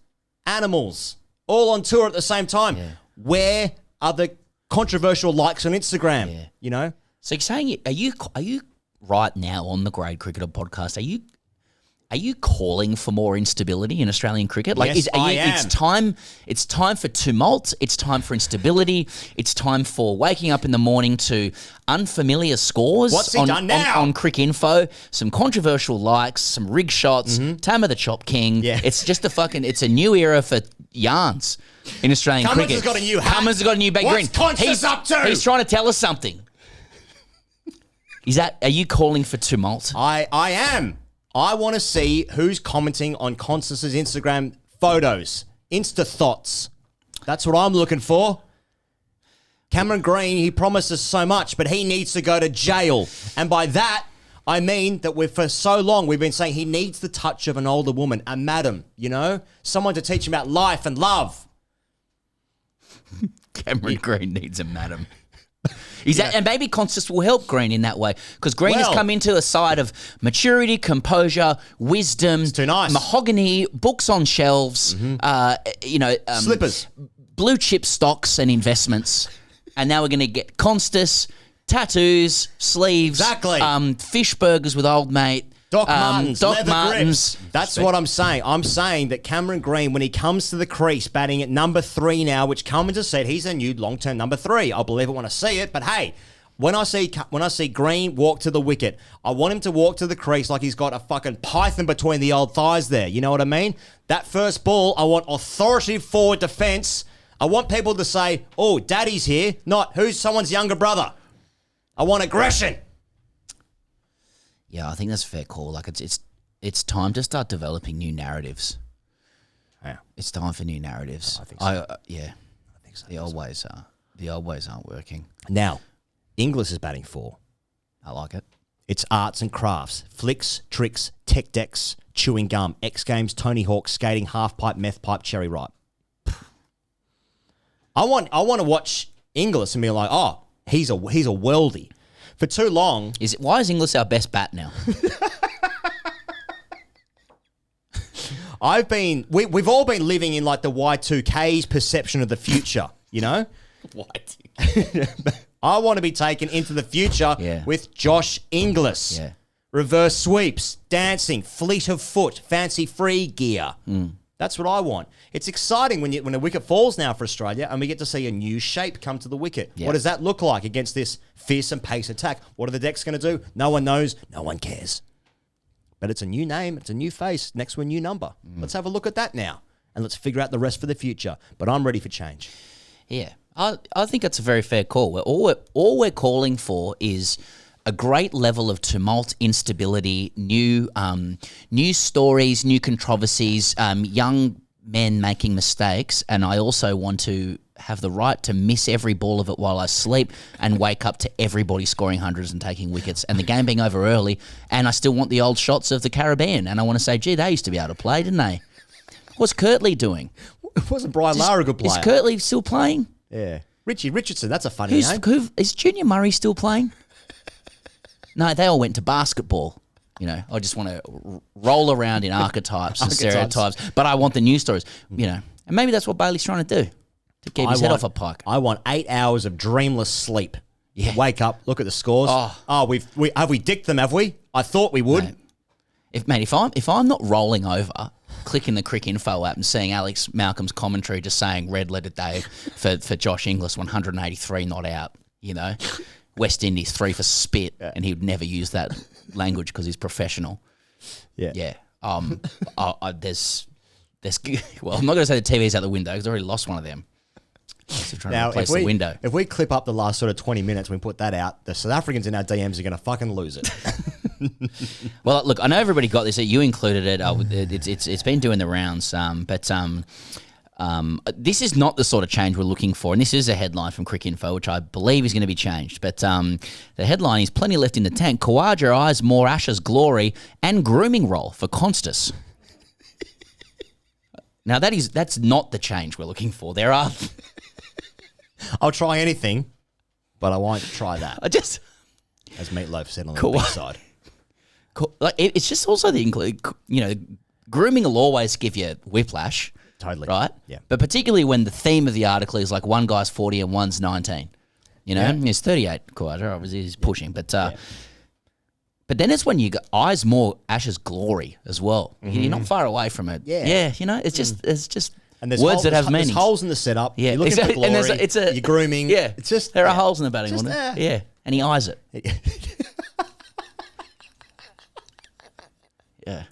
animals, all on tour at the same time. Yeah. Where are the controversial likes on Instagram? Yeah. You know? So you're saying, are you right now on the Grade Cricketer podcast? Are you calling for more instability in Australian cricket? Like, Yes, I am. It's time for tumult. It's time for instability. It's time for waking up in the morning to unfamiliar scores. What's he done now? On Crick Info, some controversial likes, some rig shots, Tam of the Chop King. Yeah. It's just it's a new era for yarns in Australian Cummins cricket. has got a new hat. Cummins has got a new bag green. What's Konstas up to? He's trying to tell us something. Are you calling for tumult? I am. I want to see who's commenting on Konstas' Instagram photos. Insta thoughts. That's what I'm looking for. Cameron Green, he promises so much, but he needs to go to jail. And by that, I mean that for so long we've been saying he needs the touch of an older woman, a madam, you know? Someone to teach him about life and love. Cameron Green needs a madam. And maybe Konstas will help Green in that way, because Green has come into a side of maturity, composure, wisdom, too nice. Mahogany, books on shelves, Slippers. blue chip stocks and investments, and now we're going to get Konstas, tattoos, sleeves, Exactly. fish burgers with old mate. Doc Martens, Doc leather Martens. grips. That's what I'm saying. I'm saying that Cameron Green, when he comes to the crease, batting at number 3 now, which Cummins has said he's a new long-term number 3. I'll believe it when I see it. But hey, when I see Green walk to the wicket, I want him to walk to the crease like he's got a fucking python between the old thighs there. You know what I mean? That first ball, I want authoritative forward defence. I want people to say, "Oh, Daddy's here," not "Who's someone's younger brother." I want aggression. Yeah, I think that's a fair call. Like it's time to start developing new narratives. Yeah. It's time for new narratives. I think so. I think so. The old ways are. The old ways aren't working. Now, Inglis is batting 4. I like it. It's arts and crafts, flicks, tricks, tech decks, chewing gum, X Games, Tony Hawk, skating, half pipe, meth pipe, cherry ripe. I want to watch Inglis and be like, oh, he's a worldie. For too long, Why is Inglis our best bat now? we've all been living in like the Y2K's perception of the future, you know? What? I want to be taken into the future with Josh Inglis. Yeah. Reverse sweeps, dancing, fleet of foot, fancy free gear. That's what I want. It's exciting when a wicket falls now for Australia and we get to see a new shape come to the wicket. Yeah. What does that look like against this fierce and pace attack? What are the decks going to do? No one knows. No one cares. But it's a new name. It's a new face next to a new number. Let's have a look at that now. And let's figure out the rest for the future. But I'm ready for change. Yeah, I think that's a very fair call. All we're calling for is a great level of tumult, instability, new stories, new controversies, young men making mistakes, and I also want to have the right to miss every ball of it while I sleep and wake up to everybody scoring hundreds and taking wickets and the game being over early, and I still want the old shots of the Caribbean, and I want to say, gee, they used to be able to play, didn't they? What's Kirtley doing? Wasn't Brian Lara a good player? Is Kirtley still playing? Yeah. Richie Richardson, that's a funny name. Is Junior Murray still playing? No, they all went to basketball. You know, I just want to roll around in archetypes and stereotypes, but I want the news stories. You know, And maybe that's what Bailey's trying to do, to keep his head off a pike. I want 8 hours of dreamless sleep. Yeah. Wake up, look at the scores. Have we dicked them, have we? I thought we would. Mate, if I'm not rolling over, clicking the Crick Info app and seeing Alex Malcolm's commentary just saying red letter day for Josh Inglis, 183 not out, you know. West Indies 3 for spit, and he would never use that language because he's professional. Yeah. Yeah. There's well, I'm not going to say the TV's out the window because I already lost one of them. Now, if we clip up the last sort of 20 minutes and we put that out, the South Africans in our DMs are going to fucking lose it. Well, look, I know everybody got this. You included it. It's been doing the rounds, but this is not the sort of change we're looking for. And this is a headline from Crick Info, which I believe is going to be changed. But the headline is plenty left in the tank. Khawaja eyes more Ashes glory and grooming role for Konstas. Now, that's not the change we're looking for. There are... I'll try anything, but I won't try that. As Meatloaf said on the B-side. Like, it's just also grooming will always give you whiplash. Totally. Right? Yeah. But particularly when the theme of the article is like one guy's 40 and one's 19. You know? He's 38, Khawaja, obviously he's pushing. But then it's when you go eyes more Ashes glory as well. You're not far away from it. Yeah, you know, it's just and there's words that have meaning. There's holes in the setup. Yeah, you're looking for glory. And you're grooming. Yeah, it's just there are holes in the batting order. Yeah, and he eyes it. Yeah.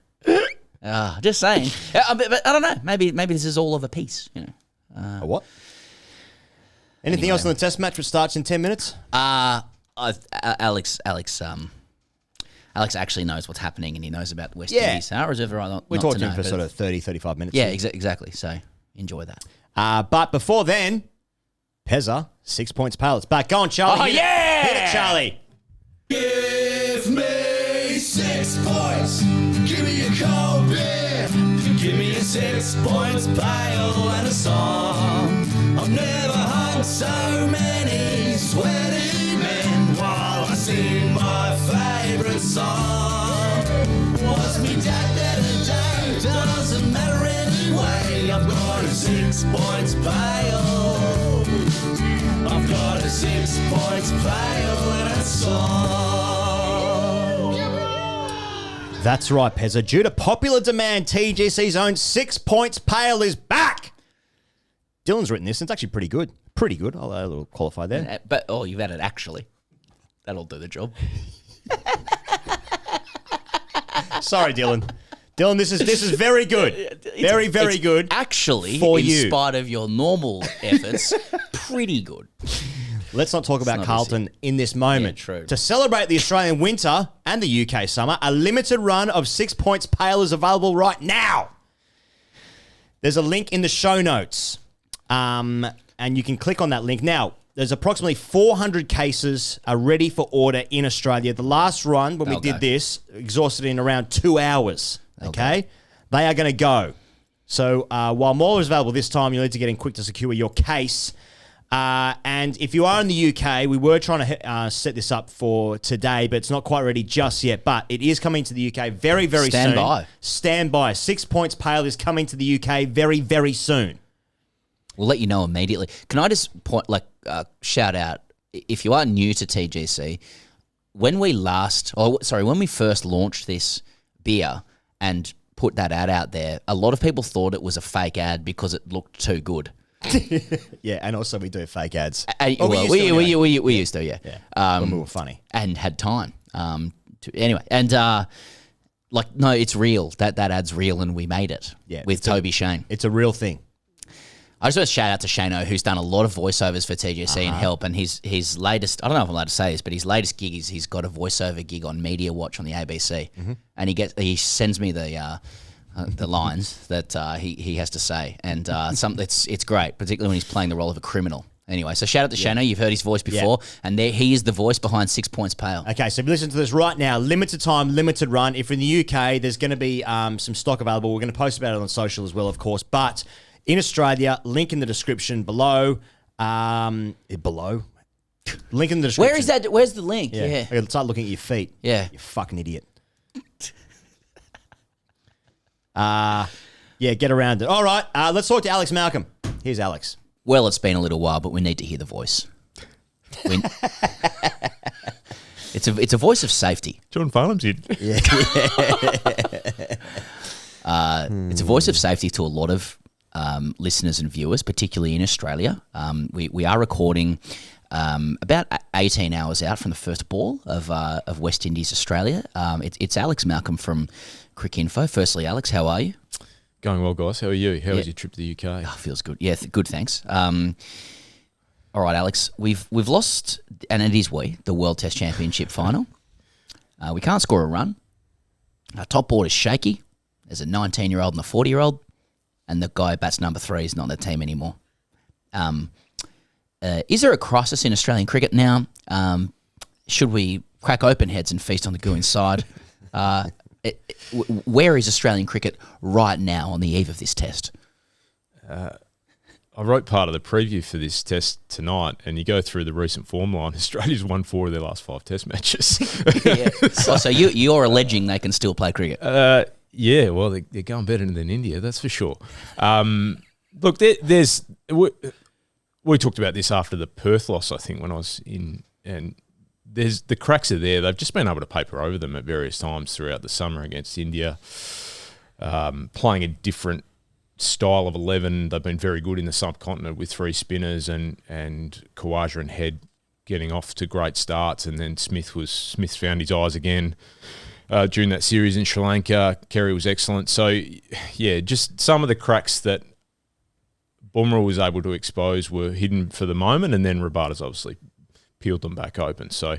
Just saying. But I don't know. Maybe this is all of a piece. You know. A what? Anything else on the Test match which starts in 10 minutes? Alex actually knows what's happening and he knows about West Indies. Our reserve not we talked to him know, for sort of 30, 35 minutes. Yeah, exactly. So enjoy that. But before then, Pezza, 6 points pale. It's back. Go on, Charlie. Hit it, Charlie. Give me 6 points. Give me a cold beer. Give me a 6 points pale and a song. I've never had so many sweaty men while I sing my favourite song. Was me dad there today? Doesn't matter anyway. I've got a 6 points pale. I've got a 6 points pale and a song. That's right, Pezza. Due to popular demand, TGC's own 6 points pale is back. Dylan's written this. It's actually pretty good. Pretty good. I'll add a little qualify there. But you've added actually. That'll do the job. Sorry, Dylan. Dylan, this is very good. Very, very good. Actually, for in you. spite of your normal efforts, pretty good. Let's not talk about Carlton in this moment. Yeah, true. To celebrate the Australian winter and the UK summer, a limited run of 6 points pale is available right now. There's a link in the show notes, and you can click on that link. Now, there's approximately 400 cases are ready for order in Australia. The last run, when we did this, exhausted in around 2 hours. Okay? They are going to go. So while more is available this time, you'll need to get in quick to secure your case. And if you are in the UK, we were trying to set this up for today, but it's not quite ready just yet. But it is coming to the UK very, very soon. Stand by. Stand by. 6 points pale is coming to the UK very, very soon. We'll let you know immediately. Can I just shout out, if you are new to TGC, when we first launched this beer and put that ad out there, a lot of people thought it was a fake ad because it looked too good. Yeah, and also we do fake ads. We used to, yeah. When we were funny. And had time. Anyway, and no, it's real. That ad's real and we made it with Toby Shane. It's a real thing. I just want to shout out to Shano, who's done a lot of voiceovers for TGC and help. And his latest, I don't know if I'm allowed to say this, but his latest gig is he's got a voiceover gig on Media Watch on the ABC. Mm-hmm. And he sends me the lines that he has to say. And it's great, particularly when he's playing the role of a criminal. Anyway, so shout out to Shano. You've heard his voice before. And he is the voice behind 6 points pale. Okay, so if you listen to this right now, limited time, limited run. If you're in the UK, there's going to be some stock available. We're going to post about it on social as well, of course. But in Australia, link in the description below. Link in the description. Where is that? Where's the link? Yeah. Okay, start looking at your feet. Yeah. You fucking idiot. Yeah, get around it. All right, let's talk to Alex Malcolm. Here's Alex. Well, it's been a little while, but we need to hear the voice. It's a voice of safety. John Farnham's in. Yeah. It's a voice of safety to a lot of listeners and viewers, particularly in Australia. We are recording about 18 hours out from the first ball of West Indies Australia. It's Alex Malcolm from Cricinfo. Firstly, Alex, how are you? Going well, guys. How are you? How was your trip to the UK? Oh, feels good. Yeah, good, thanks. All right, Alex, we've lost, and it is the World Test Championship final. We can't score a run. Our top board is shaky. There's a 19-year-old and a 40-year-old, and the guy who bats number 3 is not on the team anymore. Is there a crisis in Australian cricket now? Should we crack open heads and feast on the goo inside? Where is Australian cricket right now on the eve of this test? I wrote part of the preview for this test tonight, and you go through the recent form line. Australia's won 4 of their last 5 test matches. Yeah. So you're alleging they can still play cricket? Yeah, well, they're going better than India, that's for sure. Look, we talked about this after the Perth loss, I think, when I was in, and the cracks are there. They've just been able to paper over them at various times throughout the summer against India, playing a different style of 11. They've been very good in the subcontinent with 3 spinners and Khawaja and Head getting off to great starts, and then Smith found his eyes again during that series in Sri Lanka. Kerry was excellent. So, yeah, just some of the cracks that Bumrah was able to expose were hidden for the moment, and then Rabada's obviously peeled them back open. So,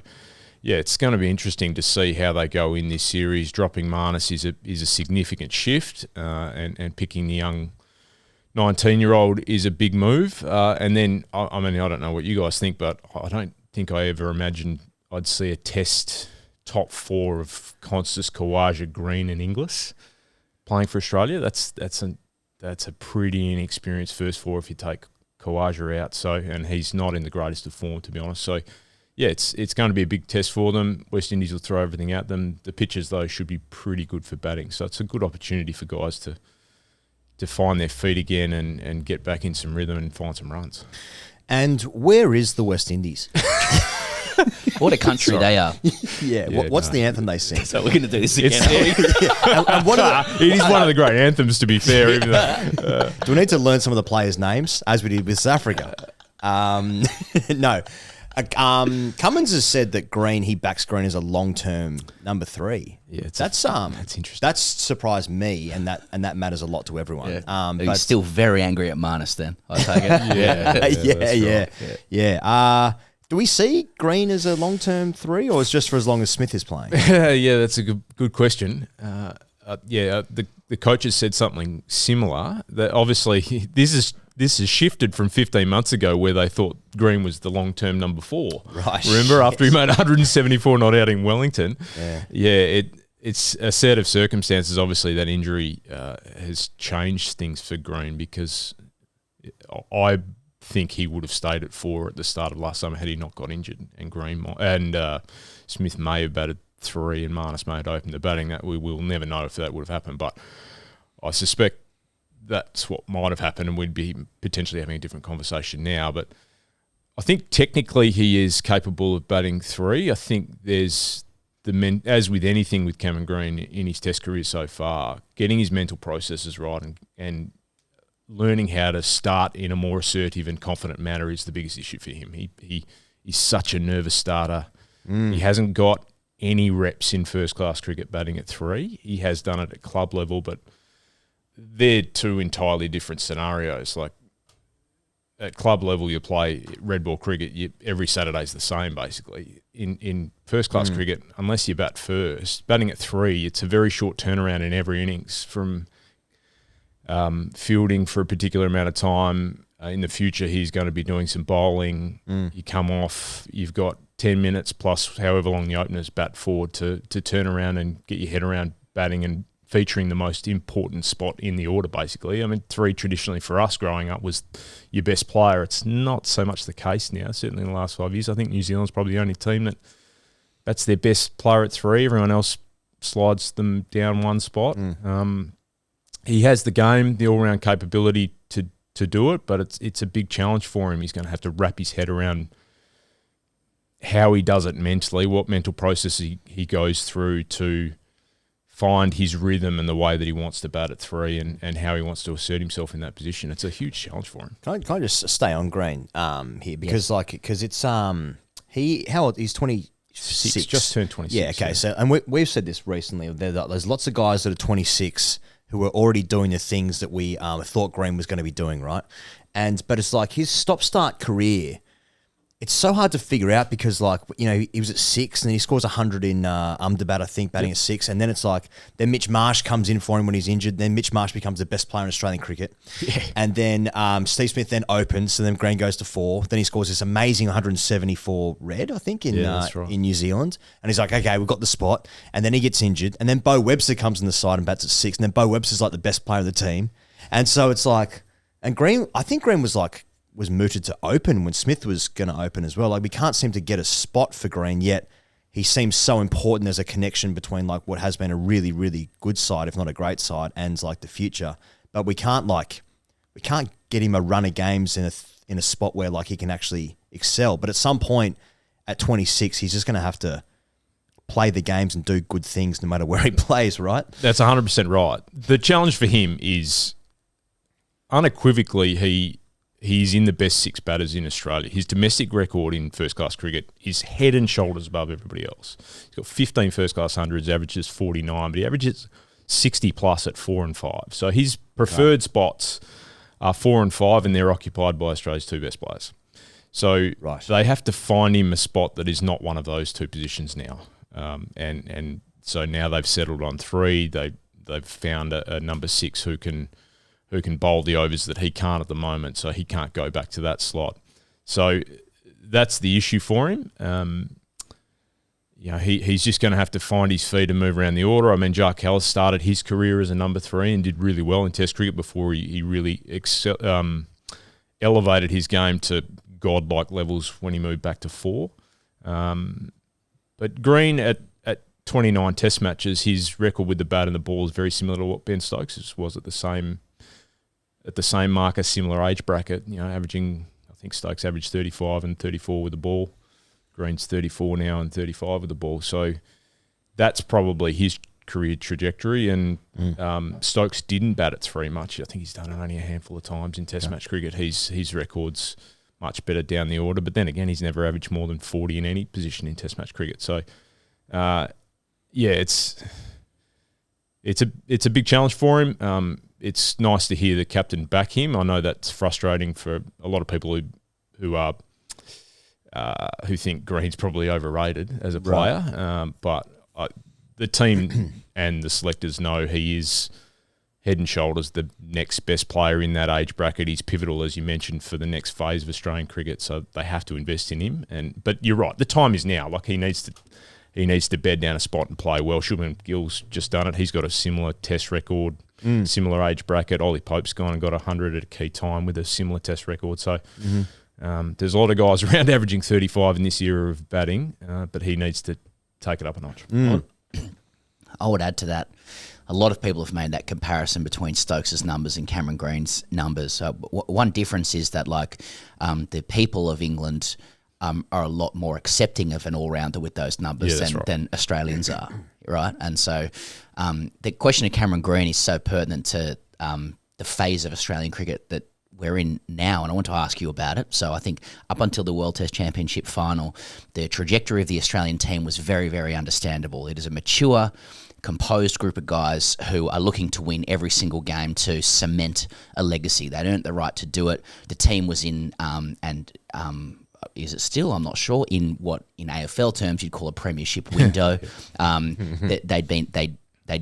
yeah, it's going to be interesting to see how they go in this series. Dropping Marnus is a significant shift, and picking the young 19-year-old is a big move. And then, I mean, I don't know what you guys think, but I don't think I ever imagined I'd see a test top 4 of Konstas, Khawaja, Green and Inglis playing for Australia. That's a pretty inexperienced first 4 if you take Khawaja out. So, and he's not in the greatest of form, to be honest. So, yeah, it's going to be a big test for them. West Indies will throw everything at them. The pitchers, though, should be pretty good for batting. So it's a good opportunity for guys to find their feet again and get back in some rhythm and find some runs. And where is the West Indies? What a country they are. Yeah, what's the anthem they sing? So we're going to do this again. And what it is one of the great anthems, to be fair. Even though, do we need to learn some of the players' names, as we did with South Africa? No. Cummins has said that he backs Green as a long-term number 3. Yeah, that's interesting. That's surprised me, and that matters a lot to everyone. Yeah. But he's still very angry at Marnus. Then I take it. Yeah. Do we see Green as a long-term 3, or is it just for as long as Smith is playing? Yeah, that's a good question. The coaches said something similar. That obviously this has shifted from 15 months ago, where they thought Green was the long-term number 4. Right. Remember, after he made 174 not out in Wellington? Yeah. It's a set of circumstances. Obviously, that injury has changed things for Green, because I think he would have stayed at 4 at the start of last summer had he not got injured, and Smith may have batted 3 and Marnus may have opened the batting. That we will never know if that would have happened, but I suspect that's what might have happened, and we'd be potentially having a different conversation now. But I think technically he is capable of batting 3. I think there's as with anything with Cameron Green in his test career so far, getting his mental processes right and learning how to start in a more assertive and confident manner is the biggest issue for him. He's such a nervous starter. He hasn't got any reps in first-class cricket batting at 3. He has done it at club level, but they're 2 entirely different scenarios. Like, at club level, you play red ball cricket, every Saturday's the same, basically. In first-class cricket, unless you bat first, batting at 3, it's a very short turnaround in every innings from fielding for a particular amount of time. In the future, he's going to be doing some bowling. You come off, you've got 10 minutes plus however long the openers bat forward to turn around and get your head around batting and featuring the most important spot in the order, basically. I mean, 3 traditionally for us growing up was your best player. It's not so much the case now, certainly in the last 5 years. I think New Zealand's probably the only team that's their best player at 3. Everyone else slides them down one spot. he has the game, the all-round capability to do it, but it's a big challenge for him. He's going to have to wrap his head around how he does it mentally, what mental process he goes through to find his rhythm and the way that he wants to bat at 3 and how he wants to assert himself in that position. It's a huge challenge for him. Can I just stay on Green here because it's how old? He's 26, just turned 26. Yeah, okay. So we've said this recently. There's lots of guys that are 26 who are already doing the things that we thought Green was going to be doing, right? But it's like his stop-start career. It's so hard to figure out because, he was at 6 and then he scores 100 in Ahmedabad, I think, batting at 6. And then it's then Mitch Marsh comes in for him when he's injured. Then Mitch Marsh becomes the best player in Australian cricket. Yeah. And then Steve Smith then opens, so then Green goes to 4. Then he scores this amazing 174 red, I think, in New Zealand. And he's like, okay, we've got the spot. And then he gets injured. And then Bo Webster comes in the side and bats at 6. And then Bo Webster's the best player of the team. And so it's and Green, I think Green was mooted to open when Smith was going to open as well. We can't seem to get a spot for Green yet. He seems so important as a connection between what has been a really, really good side, if not a great side, and the future. But we can't get him a run of games in a spot where he can actually excel. But at some point at 26, he's just going to have to play the games and do good things no matter where he plays, right? That's 100% right. The challenge for him is unequivocally he's in the best 6 batters in Australia. His domestic record in first-class cricket is head and shoulders above everybody else. He's got 15 first-class hundreds, averages 49, but he averages 60-plus at 4 and 5. So his preferred spots are 4 and 5, and they're occupied by Australia's 2 best players. So they have to find him a spot that is not one of those 2 positions now. And so now they've settled on 3. They've found a number 6 who can bowl the overs that he can't at the moment, so he can't go back to that slot. So that's the issue for him. He's just going to have to find his feet and move around the order. I mean, Jacques Ellis started his career as a number 3 and did really well in Test cricket before he really elevated his game to godlike levels when he moved back to 4. But Green at 29 Test matches, his record with the bat and the ball is very similar to what Ben Stokes was at the same marker, similar age bracket, averaging, I think Stokes averaged 35 and 34 with the ball. Green's 34 now and 35 with the ball. So that's probably his career trajectory. And Stokes didn't bat at 3 much. I think he's done it only a handful of times in Test match cricket. His record's much better down the order. But then again, he's never averaged more than 40 in any position in Test match cricket. So, it's a big challenge for him. It's nice to hear the captain back him. I know that's frustrating for a lot of people who think Green's probably overrated as a player. But the team and the selectors know he is head and shoulders the next best player in that age bracket. He's pivotal, as you mentioned, for the next phase of Australian cricket. So they have to invest in him. But you're right, the time is now. He needs to bed down a spot and play well. Shubman Gill's just done it. He's got a similar Test record. Similar age bracket. Ollie Pope's gone and got 100 at a key time with a similar Test record. So there's a lot of guys around averaging 35 in this era of batting, but he needs to take it up a notch. I would add to that. A lot of people have made that comparison between Stokes' numbers and Cameron Green's numbers. One difference is that the people of England are a lot more accepting of an all-rounder with those numbers than Australians are, right? And so the question of Cameron Green is so pertinent to the phase of Australian cricket that we're in now, and I want to ask you about it. So I think up until the World Test Championship final, the trajectory of the Australian team was very, very understandable. It is a mature, composed group of guys who are looking to win every single game to cement a legacy. They'd earned the right to do it. The team was in is it still? I'm not sure. In what in AFL terms you'd call a premiership window. They'd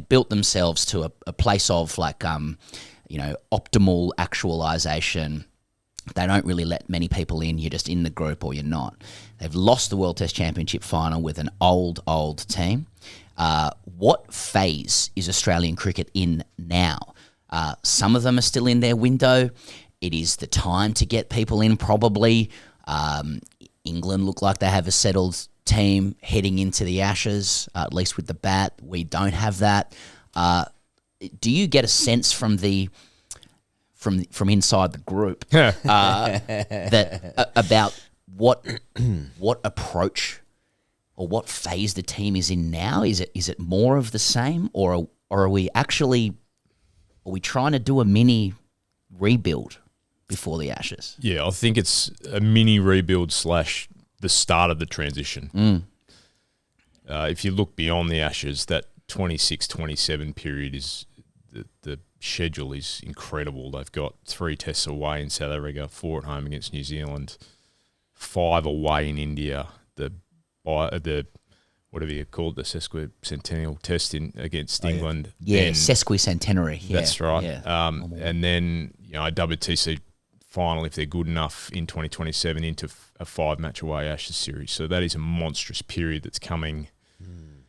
built themselves to a place of optimal actualization. They don't really let many people in. You're just in the group or you're not. They've lost the World Test Championship final with an old team. What phase is Australian cricket in now? Some of them are still in their window. It is the time to get people in, probably. England look like they have a settled team heading into the Ashes, at least with the bat. We don't have that. do you get a sense from from inside the group that about what approach or what phase the team is in now? Is it more of the same, or are we trying to do a mini rebuild before the Ashes? Yeah, I think it's a mini rebuild / the start of the transition. If you look beyond the Ashes, that 26-27 period is the schedule is incredible. They've got 3 tests away in South Africa, 4 at home against New Zealand, 5 away in India. The whatever you call it, the sesquicentennial test against England. Yeah, then, sesquicentenary. Yeah, that's right. Yeah. And then a WTC final if they're good enough in 2027 into a 5-match away Ashes series. So that is a monstrous period that's coming.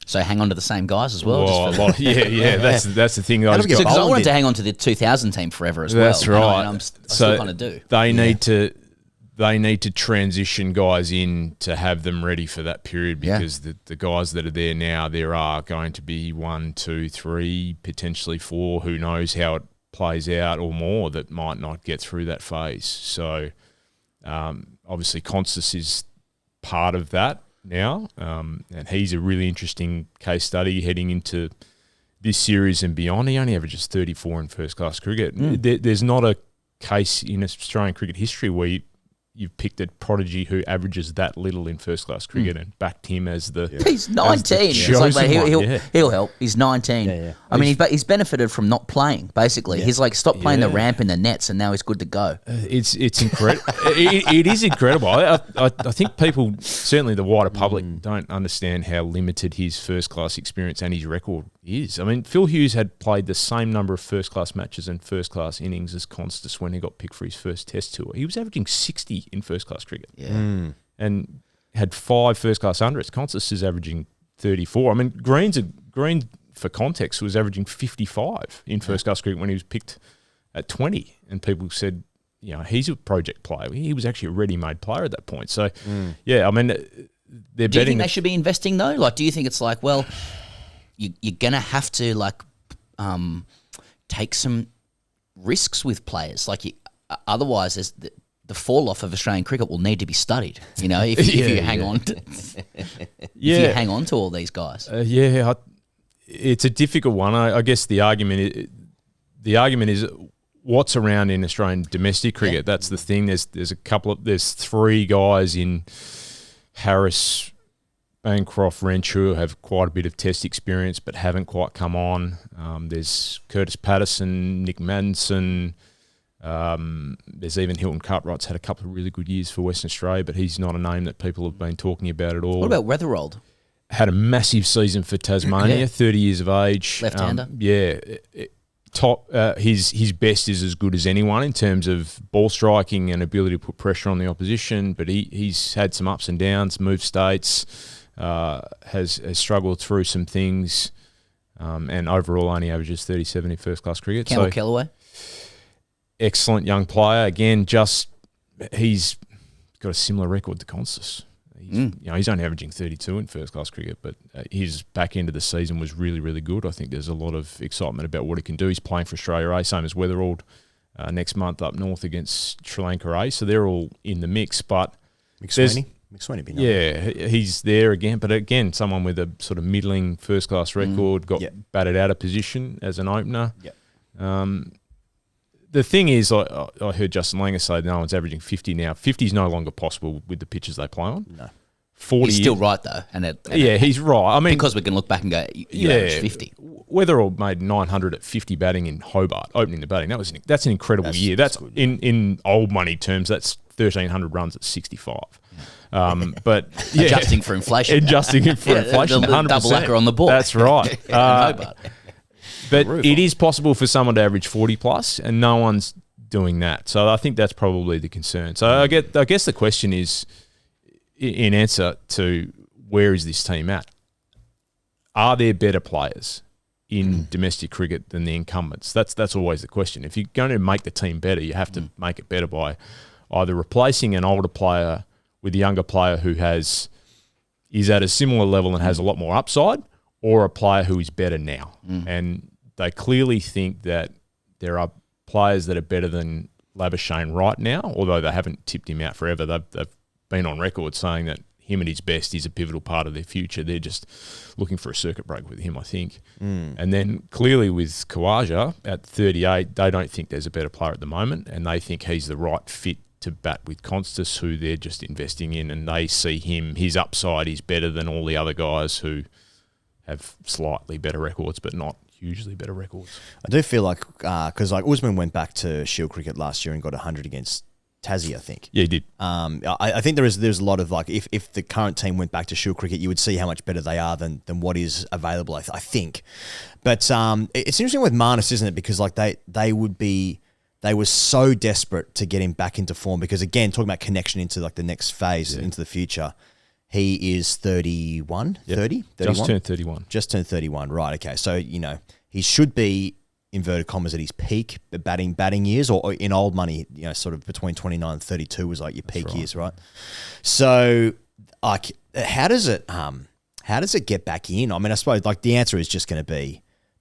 So hang on to the same guys as well. Yeah. That's the thing. Because I wanted to hang on to the 2000 team forever as well. That's right. I still kind of do. They need to transition guys in to have them ready for that period, because the guys that are there now, there are going to be 1, 2, 3, potentially 4. Who knows how it plays out, or more that might not get through that phase. So obviously Konstas is part of that now, and he's a really interesting case study heading into this series and beyond. He only averages 34 in first-class cricket. There's not a case in Australian cricket history where you've picked a prodigy who averages that little in first-class cricket and backed him as the He's 19. It's like, he'll help. He's 19. Yeah. I mean, he's benefited from not playing, basically. Yeah. He's like stopped playing the ramp in the nets, and now he's good to go. It's incredible. It is incredible. I think people, certainly the wider public, don't understand how limited his first-class experience and his record is. I mean, Phil Hughes had played the same number of first-class matches and first-class innings as Konstas when he got picked for his first Test tour. He was averaging 60 in first-class cricket. Yeah. And had 5 first-class hundreds. Konstas is averaging 34. I mean, Green, for context, was averaging 55 in first-class cricket when he was picked at 20. And people said, he's a project player. He was actually a ready-made player at that point. So, I mean, they're Do you betting. think they should be investing, though? Like, do you think it's like, well, you're going to have to, like, take some risks with players? Like, otherwise, there's the fall-off of Australian cricket will need to be studied, if you hang on to if you hang on to all these guys. It's a difficult one. I guess the argument is what's around in Australian domestic cricket. Yeah. That's the thing. There's 3 guys in Harris, Bancroft, Wrench who have quite a bit of Test experience but haven't quite come on. There's Curtis Patterson, Nick Maddinson. There's even Hilton Cartwright's had a couple of really good years for Western Australia, but he's not a name that people have been talking about at all. What about Weatherald? Had a massive season for Tasmania, 30 years of age. Left-hander. His best is as good as anyone in terms of ball striking and ability to put pressure on the opposition, but he's had some ups and downs, moved states, has struggled through some things, and overall only averages 37 in first-class cricket. Campbell Kellaway? Excellent young player. Again, he's got a similar record to Konstas. He's only averaging 32 in first-class cricket, but his back end of the season was really, really good. I think there's a lot of excitement about what he can do. He's playing for Australia A, same as Weatherald, next month up north against Sri Lanka A, so they're all in the mix. But McSweeney be nice. he's there again, but again, someone with a sort of middling first-class record, got batted out of position as an opener. The thing is, I heard Justin Langer say no one's averaging 50 now. 50 is no longer possible with the pitches they play on. No. 40. He's still right, though. He's right. I mean, because we can look back and go, you average 50. Weatherall made 900 at 50 batting in Hobart, opening the batting. That's an incredible year. That's in old money terms, that's 1,300 runs at 65. But Adjusting for inflation. Adjusting for inflation, 100%. Double lacquer on the ball. That's right. Hobart. But it is possible for someone to average 40 plus, and no one's doing that. So I think that's probably the concern. So I guess the question is, in answer to where is this team at, are there better players in domestic cricket than the incumbents? That's always the question. If you're going to make the team better, you have to make it better by either replacing an older player with a younger player who is at a similar level and has a lot more upside, or a player who is better now. And they clearly think that there are players that are better than Labuschagne right now, although they haven't tipped him out forever. They've been on record saying that him at his best is a pivotal part of their future. They're just looking for a circuit break with him, I think. And then clearly with Khawaja at 38, they don't think there's a better player at the moment, and they think he's the right fit to bat with Konstas, who they're just investing in, and they see his upside is better than all the other guys who have slightly better records, but not hugely better records. I do feel like, because like Usman went back to Shield cricket last year and got 100 against Tassie, I think. Yeah, he did. I think there's a lot of like, if the current team went back to Shield cricket, you would see how much better they are than what is available, I think. But it's interesting with Marnus, isn't it? Because like they were so desperate to get him back into form because, again, talking about connection into like the next phase, into the future, he is 31, 30? 31? Just turned 31. Just turned 31, right, okay. So, he should be, inverted commas, at his peak batting years, or in old money, sort of between 29 and 32 was like your peak years, right? So, like, how does it get back in? I mean, I suppose like the answer is just going to be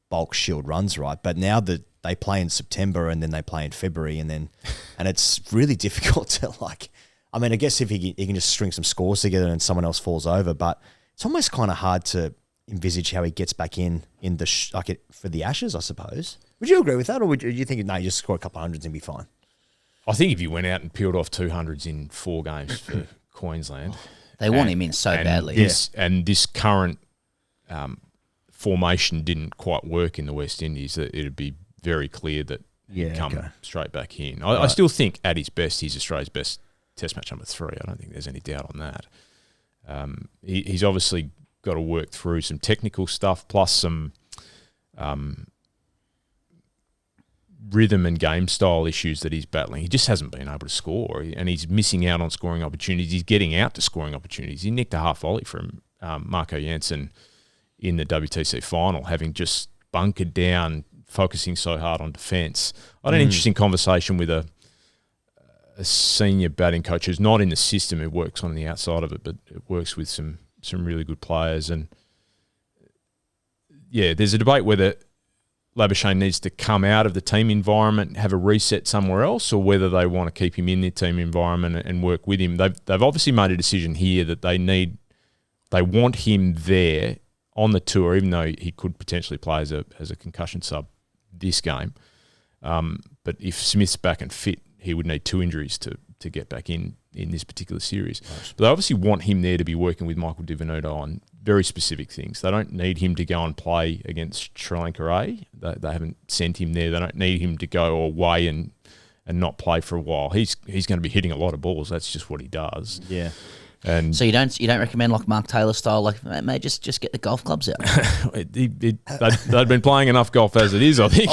bulk Shield runs, right? But now that they play in September and then they play in February and it's really difficult to like. I mean, I guess if he can just string some scores together and someone else falls over, but it's almost kind of hard to envisage how he gets back in for the Ashes, I suppose. Would you agree with that, or would you think, no, you just score a couple of hundreds and be fine? I think if you went out and peeled off 200s in 4 games for Queensland, they want him in so badly. This current formation didn't quite work in the West Indies, that it'd be very clear that he'd come straight back in. I still think at his best, he's Australia's best Test match number 3. I don't think there's any doubt on that. He's obviously got to work through some technical stuff plus some rhythm and game style issues that he's battling. He just hasn't been able to score, and he's missing out on scoring opportunities. He's getting out to scoring opportunities. He nicked a half volley from Marco Jansen in the WTC final, having just bunkered down, focusing so hard on defence. I had an interesting conversation with a senior batting coach who's not in the system, who works on the outside of it, but it works with some really good players. And yeah, there's a debate whether Labuschagne needs to come out of the team environment, have a reset somewhere else, or whether they want to keep him in the team environment and work with him. They've obviously made a decision here that they want him there on the tour, even though he could potentially play as a concussion sub this game. But if Smith's back and fit, he would need 2 injuries to get back in this particular series. Nice. But they obviously want him there to be working with Michael Di Venuto on very specific things. They don't need him to go and play against Sri Lanka A. They haven't sent him there. They don't need him to go away and not play for a while. He's going to be hitting a lot of balls. That's just what he does. Yeah. And so you don't recommend like Mark Taylor style, like, mate, just get the golf clubs out. They'd been playing enough golf as it is, I think.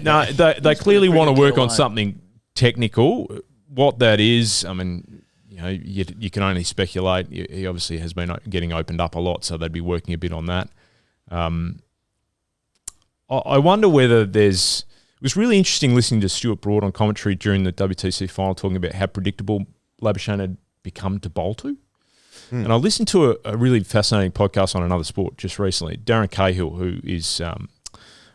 No, they clearly want to work on something technical. What that is, I mean, you can only speculate. He obviously has been getting opened up a lot, so they'd be working a bit on that. I wonder whether there's. It was really interesting listening to Stuart Broad on commentary during the WTC final, talking about how predictable Labuschagne had become to bowl to. And I listened to a really fascinating podcast on another sport just recently. Darren Cahill, who is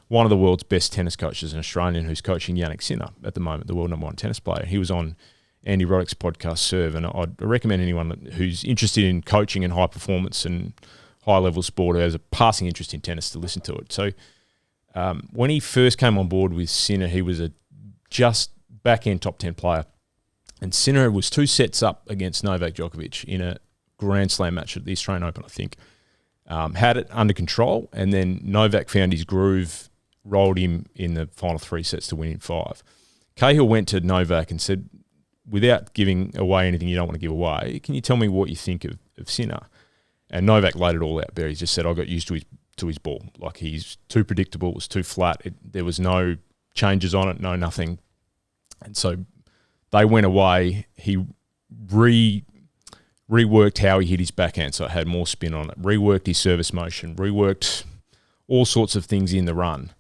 one of the world's best tennis coaches, an Australian who's coaching Yannick Sinner at the moment, the world #1 tennis player. He was on Andy Roddick's podcast, Serve, and I'd recommend anyone who's interested in coaching and high performance and high-level sport, who has a passing interest in tennis, to listen to it. So when he first came on board with Sinner, he was a just back-end top 10 player. And Sinner was 2 sets up against Novak Djokovic in a Grand Slam match at the Australian Open, I think. Had it under control, and then Novak found his groove, rolled him in the final 3 sets to win in 5. Cahill went to Novak and said, without giving away anything you don't want to give away, can you tell me what you think of Sinner? And Novak laid it all out there. He just said, I got used to his ball. Like, he's too predictable, it was too flat. There was no changes on it, no nothing. And so they went away. He reworked how he hit his backhand, so it had more spin on it. Reworked his service motion. Reworked all sorts of things in the run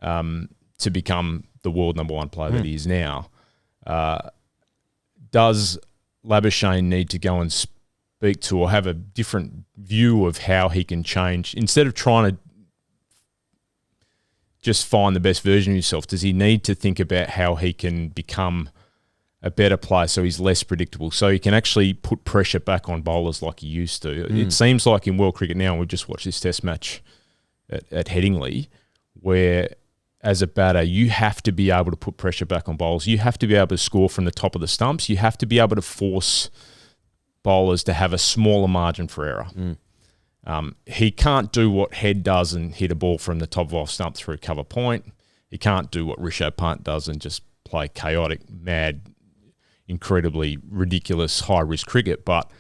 to become the world #1 player that he is now. Does Labuschagne need to go and speak to, or have a different view of how he can change, instead of trying to just find the best version of himself? Does he need to think about how he can become a better player so he's less predictable, so he can actually put pressure back on bowlers like he used to? It seems like in world cricket now, and we've just watched this test match at Headingley, where as a batter, you have to be able to put pressure back on bowlers. You have to be able to score from the top of the stumps. You have to be able to force bowlers to have a smaller margin for error. He can't do what Head does and hit a ball from the top of off stump through cover point. He can't do what Rishabh Pant does and just play chaotic, mad, incredibly ridiculous high-risk cricket. But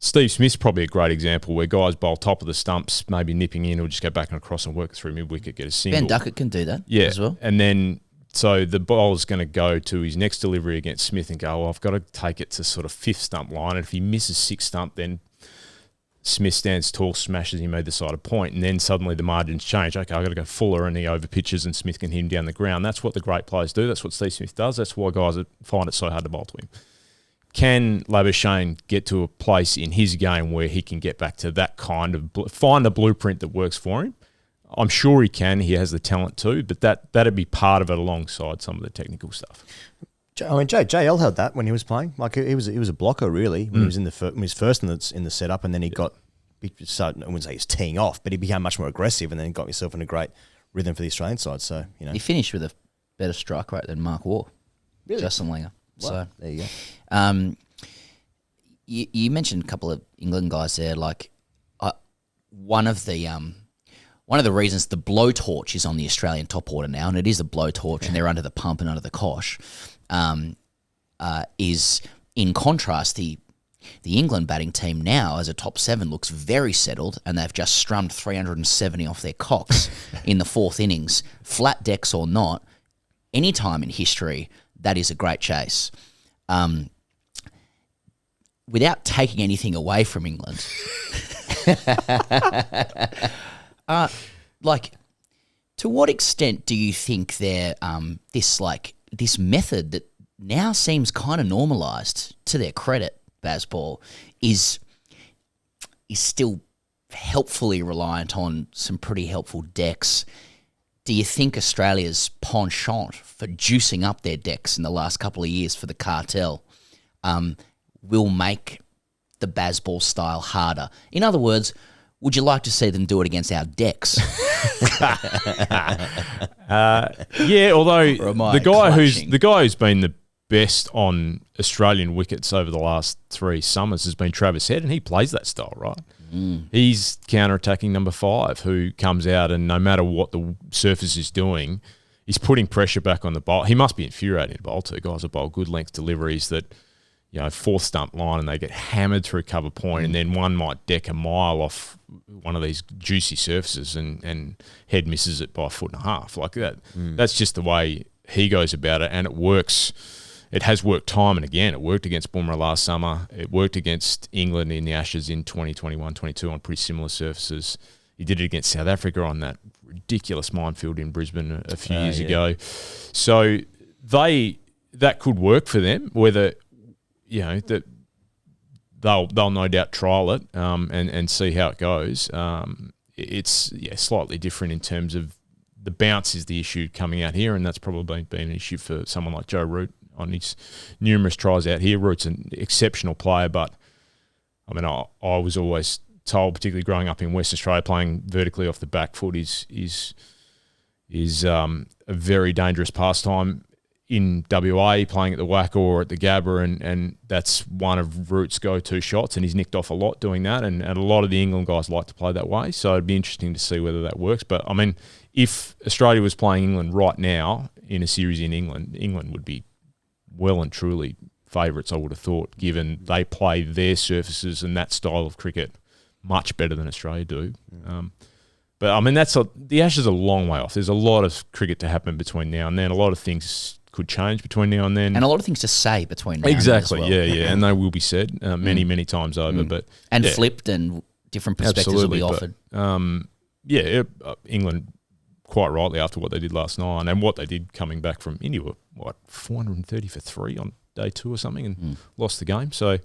Steve Smith's probably a great example where guys bowl top of the stumps, maybe nipping in, or just go back and across and work through mid-wicket, get a single. Ben Duckett can do that as well. And then so the bowler's going to go to his next delivery against Smith and go, well, I've got to take it to sort of fifth stump line. And if he misses sixth stump, then Smith stands tall, smashes him either side of point, and then suddenly the margins change. Okay, I've got to go fuller, and he over pitches, and Smith can hit him down the ground. That's what the great players do. That's what Steve Smith does. That's why guys find it so hard to bowl to him. Can Labuschagne get to a place in his game where he can get back to that kind of find a blueprint that works for him? I'm sure he can. He has the talent too, but that'd be part of it alongside some of the technical stuff. I mean, JL had that when he was playing. Like he was a blocker really when he was in when he was first in the setup, and then he started. I wouldn't say he's teeing off, but he became much more aggressive, and then got himself in a great rhythm for the Australian side. So he finished with a better strike rate than Mark Waugh, really? Justin Langer. Wow. So there you go. You mentioned a couple of England guys there. Like one of the reasons the blowtorch is on the Australian top order now, and it is a blowtorch, and they're under the pump and under the cosh. Is in contrast the England batting team now as a top seven looks very settled, and they've just strummed 370 off their cocks in the fourth innings, flat decks or not. Any time in history, that is a great chase. Without taking anything away from England, to what extent do you think they're this method that now seems kind of normalised, to their credit, Bazball, is still helpfully reliant on some pretty helpful decks? Do you think Australia's penchant for juicing up their decks in the last couple of years for the cartel will make the Bazball style harder? In other words, would you like to see them do it against our decks? Yeah, although the guy who's been the best on Australian wickets over the last 3 summers has been Travis Head, and he plays that style, right? He's counter-attacking number 5 who comes out, and no matter what the surface is doing, he's putting pressure back on the bowl. He must be infuriating to bowl to. Guys that bowl good length deliveries that, fourth stump line, and they get hammered through cover point, and then one might deck a mile off one of these juicy surfaces, and Head misses it by 1.5 foot like that. That's just the way he goes about it, and it works. It has worked time and again. It worked against Bumrah last summer. It worked against England in the Ashes in 2021-22 on pretty similar surfaces. He did it against South Africa on that ridiculous minefield in Brisbane a few years ago. So that could work for them, whether that they'll no doubt trial it and see how it goes. It's slightly different in terms of the bounce is the issue coming out here, and that's probably been an issue for someone like Joe Root on his numerous tries out here. Root's an exceptional player, but I mean, I was always told, particularly growing up in Western Australia, playing vertically off the back foot is a very dangerous pastime. In WA, playing at the Wacker or at the Gabba, and that's one of Root's go-to shots, and he's nicked off a lot doing that, and a lot of the England guys like to play that way, so it'd be interesting to see whether that works. But, I mean, if Australia was playing England right now in a series in England, England would be well and truly favourites, I would have thought, given they play their surfaces and that style of cricket much better than Australia do. But, I mean, the Ashes are a long way off. There's a lot of cricket to happen between now and then. A lot of things could change between now and then. And a lot of things to say between now exactly, and then as well. And they will be said many times over. But flipped, and different perspectives will be offered. England, quite rightly, after what they did last night and what they did coming back from India, were 430 for 3 on day 2 or something, and lost the game. So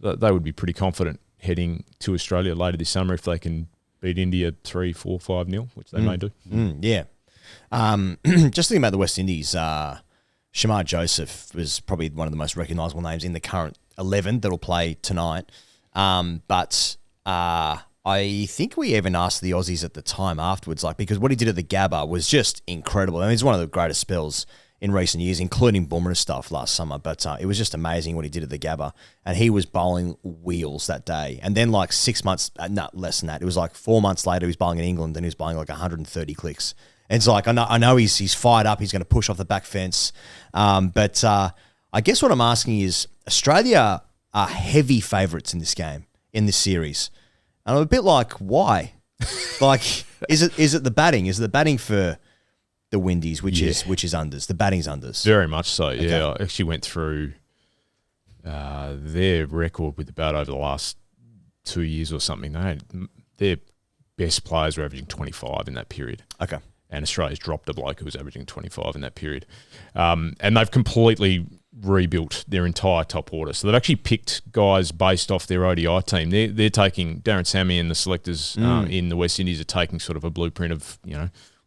they would be pretty confident heading to Australia later this summer if they can beat India 3-4-5-0, which they may do. Yeah. Just thinking about the West Indies, Shamar Joseph was probably one of the most recognisable names in the current 11 that'll play tonight. But I think we even asked the Aussies at the time afterwards, like, because what he did at the Gabba was just incredible. I mean, it's one of the greatest spells in recent years, including Boomerang stuff last summer. But it was just amazing what he did at the Gabba. And he was bowling wheels that day. And then like 6 months, less than that. It was like 4 months later, he was bowling in England and he was bowling like 130 clicks. And it's like, I know he's fired up. He's going to push off the back fence. But I guess what I'm asking is, Australia are heavy favourites in this game, in this series. And I'm a bit like, why? Like, is it the batting? Is it the batting for the Windies, which is unders? The batting's unders. Very much so. Okay. Yeah, I actually went through their record with the bat over the last 2 years or something. Their best players were averaging 25 in that period. Okay. And Australia's dropped a bloke who was averaging 25 in that period. And they've completely rebuilt their entire top order. So they've actually picked guys based off their ODI team. They're taking Darren Sammy and the selectors in the West Indies are taking sort of a blueprint of,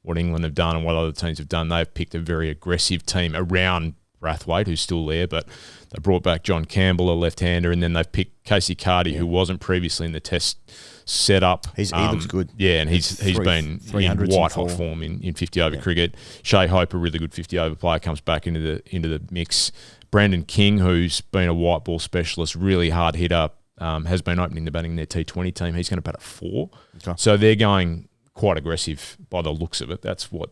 what England have done and what other teams have done. They've picked a very aggressive team around Brathwaite, who's still there, but they brought back John Campbell, a left-hander, and then they've picked Casey Carty, who wasn't previously in the test setup. He looks good. Yeah, and he's been in white-hot form in 50-over cricket. Shea Hope, a really good 50-over player, comes back into the mix. Brandon King, who's been a white ball specialist, really hard hitter, has been opening the batting in their T20 team. He's going to bat at 4. Okay. So they're going quite aggressive by the looks of it. That's what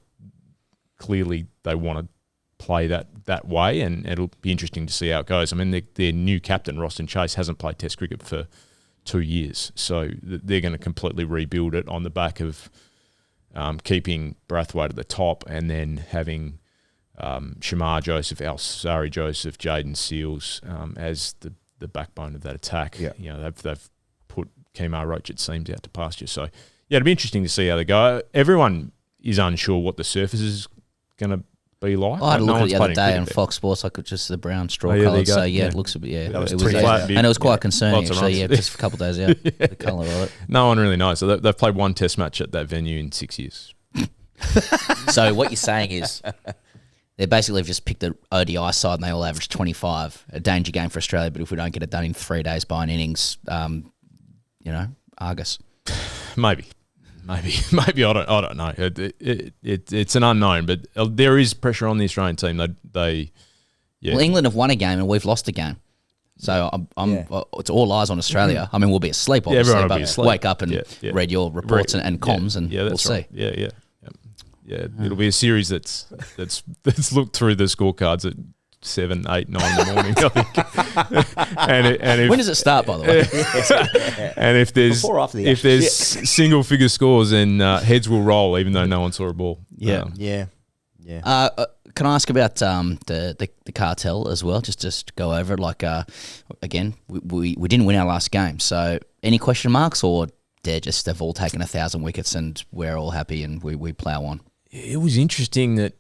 clearly they want to play that way, and it'll be interesting to see how it goes. I mean, their new captain, Roston Chase, hasn't played Test cricket for 2 years, so they're going to completely rebuild it on the back of keeping Brathwaite at the top and then having Shamar Joseph, Alsari Joseph, Jaden Seals as the backbone of that attack. Yeah. They've put Kemar Roach, it seems, out to pasture. So, yeah, it'll be interesting to see how they go. Everyone is unsure what the surface is going to be like. I had a look at it the other day on Fox Sports. I could just the brown straw colour. So it looks a bit. Yeah, it was flat, and it was quite concerning actually. Yeah, just a couple of days out. The colour of it. No one really knows. So they've played one Test match at that venue in 6 years. So what you're saying is they basically have just picked the ODI side and they all average 25. A danger game for Australia, but if we don't get it done in 3 days by an innings, Argus. Maybe. I don't know. It's an unknown, but there is pressure on the Australian team. Well, England have won a game and we've lost a game, so it's all eyes on Australia. I mean, we'll be asleep, obviously, everyone will but be asleep. Wake up and read your reports and comms, and we'll see. Yeah. It'll be a series that's looked through the scorecards at 7, 8, 9 in the morning, I think. and when does it start, by the way? And if there's single figure scores, then heads will roll, even though no one saw a ball. Yeah. Can I ask about the cartel as well? Just go over it. Like again, we didn't win our last game, so any question marks, or they've all taken 1,000 wickets and we're all happy and we plough on. It was interesting that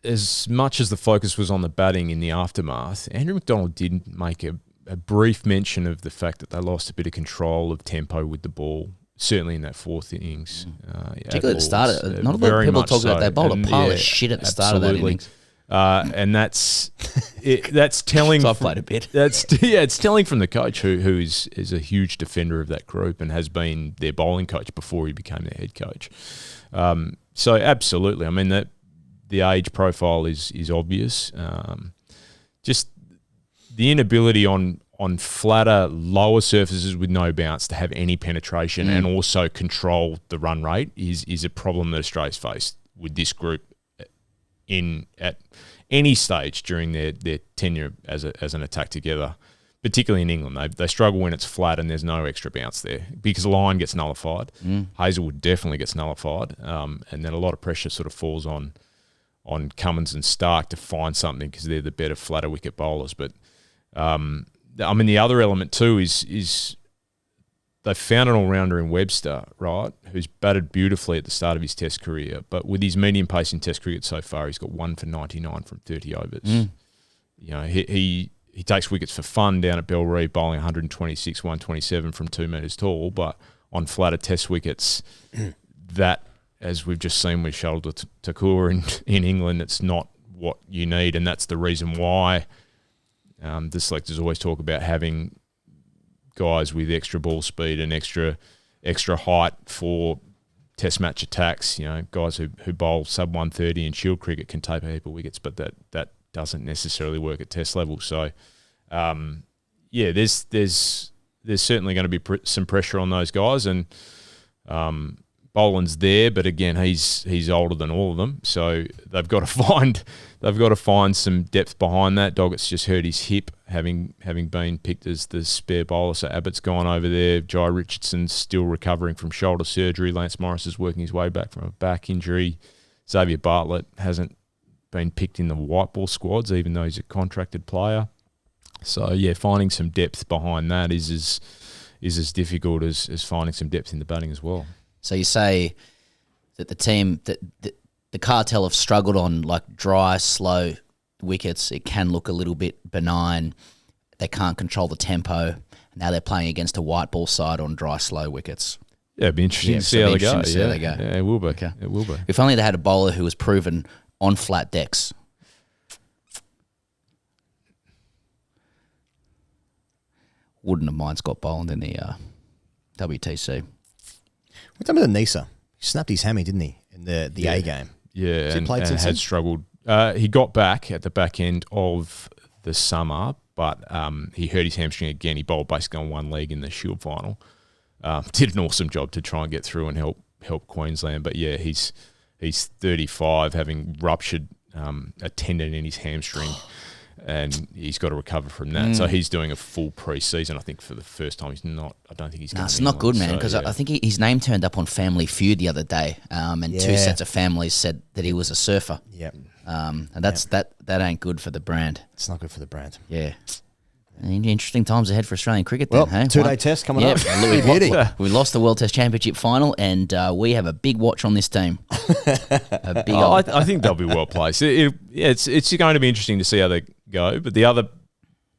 as much as the focus was on the batting in the aftermath, Andrew McDonald did make a brief mention of the fact that they lost a bit of control of tempo with the ball, certainly in that fourth innings. Particularly at the start. Not a lot of people talk about they bowled a pile of shit at the start of that innings. And that's telling. So I've played a bit. It's telling from the coach who is a huge defender of that group and has been their bowling coach before he became their head coach. So absolutely, I mean the age profile is obvious. Just the inability on flatter, lower surfaces with no bounce to have any penetration and also control the run rate is a problem that Australia's faced with this group at any stage during their tenure as an attack together, particularly in England. They struggle when it's flat and there's no extra bounce there because the line gets nullified. Hazelwood definitely gets nullified, and then a lot of pressure sort of falls on Cummins and Stark to find something because they're the better, flatter wicket bowlers. But I mean, the other element too is they found an all-rounder in Webster, right, who's batted beautifully at the start of his Test career, but with his medium pace in Test cricket so far, he's got 1 for 99 from 30 overs. He takes wickets for fun down at Bellree, bowling 126, 127 from 2 metres tall, but on flatter Test wickets, that as we've just seen with Shuttle Takur in England, it's not what you need, and that's the reason why the selectors always talk about having guys with extra ball speed and extra height for test match attacks. Guys who bowl sub 130 in Shield cricket can tape a heap of wickets, but that doesn't necessarily work at test level. So, there's certainly going to be some pressure on those guys, and Boland's there, but again, he's older than all of them, so they've got to find some depth behind that. Doggett's just hurt his hip, having been picked as the spare bowler. So Abbott's gone over there. Jai Richardson's still recovering from shoulder surgery. Lance Morris is working his way back from a back injury. Xavier Bartlett hasn't been picked in the white ball squads, even though he's a contracted player. So yeah, finding some depth behind that is as difficult as finding some depth in the batting as well. So you say that the team, that the cartel have struggled on like dry, slow wickets. It can look a little bit benign. They can't control the tempo. Now they're playing against a white ball side on dry, slow wickets. Yeah, it'd be interesting to see how they go. Yeah, it will be. Okay. It will be. If only they had a bowler who was proven on flat decks. Wouldn't have mind Scott Boland in the WTC. What happened to Nisa? He snapped his hammy, didn't he, in the A game? Yeah, he played since had then? struggled. He got back at the back end of the summer, but he hurt his hamstring again. He bowled basically on one leg in the Shield final. Did an awesome job to try and get through and help Queensland. But yeah, he's 35, having ruptured a tendon in his hamstring. And he's got to recover from that. So he's doing a full pre-season. I think for the first time, I don't think he's going to. It's not good, man, because I think his name turned up on Family Feud the other day, and two sets of families said that he was a surfer. Yep. And that ain't good for the brand. It's not good for the brand. Yeah. Interesting times ahead for Australian cricket Well, then, hey? 2-day test coming up. We lost the World Test Championship final, and we have a big watch on this team. I think they'll be well placed. It's going to be interesting to see how they go. But the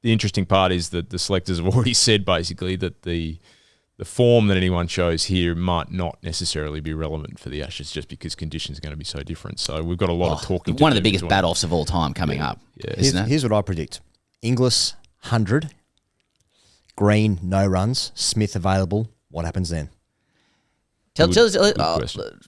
interesting part is that the selectors have already said basically that the form that anyone shows here might not necessarily be relevant for the Ashes, just because conditions are going to be so different. So we've got a lot of talking to do. One of the biggest bat-offs of all time coming up. Yeah. Here's what I predict. Inglis, 100. Green, no runs. Smith available. What happens then? Tell us question.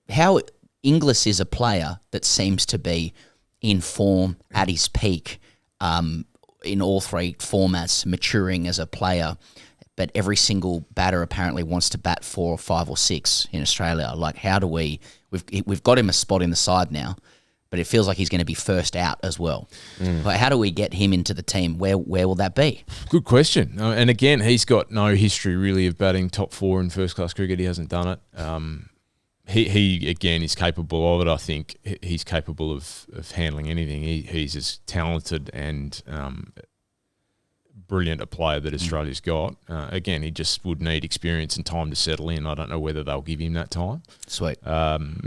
how Inglis is a player that seems to be in form at his peak in all three formats, maturing as a player. But every single batter apparently wants to bat 4 or 5 or 6 in Australia. Like, how do we've got him a spot in the side now, but it feels like he's going to be first out as well. But how do we get him into the team? Where will that be? Good question. And again, he's got no history really of batting top 4 in first-class cricket. He hasn't done it. He again is capable of it. I think he's capable of handling anything. He's as talented and brilliant a player that Australia's got. Again, he just would need experience and time to settle in. I don't know whether they'll give him that time. Sweet.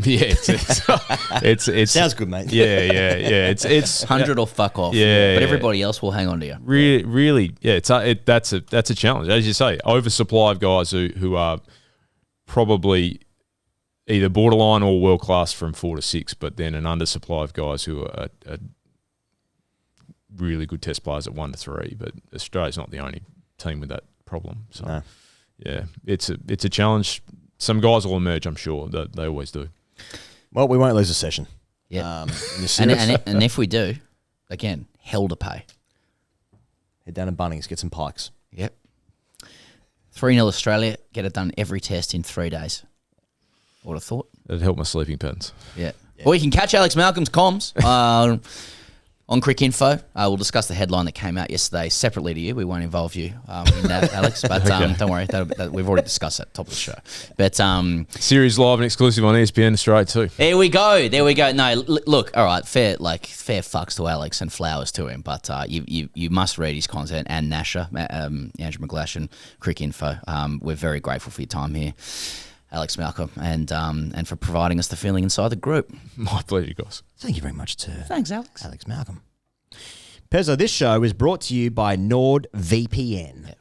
It's Sounds good, mate. Yeah. It's 100 or fuck off. Yeah, But yeah. everybody else will hang on to you. Really, yeah. That's a challenge, as you say. Oversupply of guys who are probably either borderline or world class from 4 to 6, but then an undersupply of guys who are really good test players at 1 to 3. But Australia's not the only team with that problem. So No. yeah, it's a challenge. Some guys will emerge, I'm sure. They always do. Well, we won't lose a session. Yeah. In the And, series. and if we do, again, hell to pay. Head down to Bunnings, get some pikes. Yep. 3-0 Australia, get it done every test in 3 days. What a thought. That'd help my sleeping patterns. Yeah. Well, you can catch Alex Malcolm's comms on Crick Info. We'll discuss the headline that came out yesterday separately to you. We won't involve you in that, Alex. But don't worry, we've already discussed that at the top of the show. But Series live and exclusive on ESPN Australia too. There we go. No, look, all right, fair fucks to Alex and flowers to him. But you must read his content, and Nasha, Andrew McGlashan, Crick Info. We're very grateful for your time here, Alex Malcolm, and for providing us the feeling inside the group. My pleasure, guys. Thank you very much to Thanks, Alex. Alex Malcolm. Pezzo, this show is brought to you by NordVPN.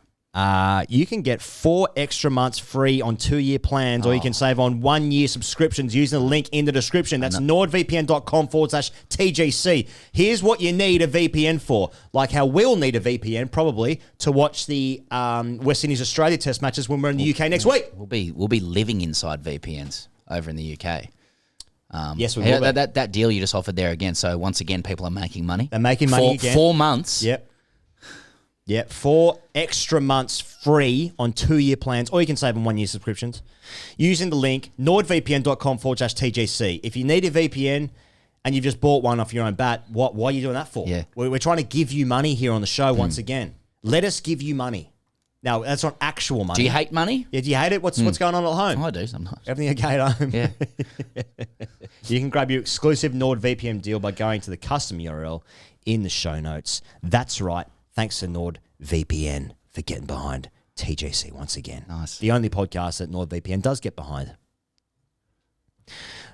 you can get 4 extra months free on 2-year plans, or you can save on 1-year subscriptions using the link in the description. That's nordvpn.com/TGC. Here's what you need a VPN for. Like how we'll need a VPN probably to watch the West Indies Australia test matches when we're in the UK next week. We'll be living inside VPNs over in the UK. Yes, we will. That deal you just offered there again. So once again, people are making money. They're making money again. 4 months. Yep, 4 extra months free on 2-year plans, or you can save on 1-year subscriptions using the link nordvpn.com/TGC. If you need a VPN and you've just bought one off your own bat, why are you doing that for? Yeah. We're trying to give you money here on the show once again. Let us give you money. Now, that's not actual money. Do you hate money? Yeah, do you hate it? What's going on at home? I do sometimes. Everything okay at home? Yeah. You can grab your exclusive NordVPN deal by going to the custom URL in the show notes. That's right. Thanks to NordVPN for getting behind TGC once again. Nice. The only podcast that NordVPN does get behind.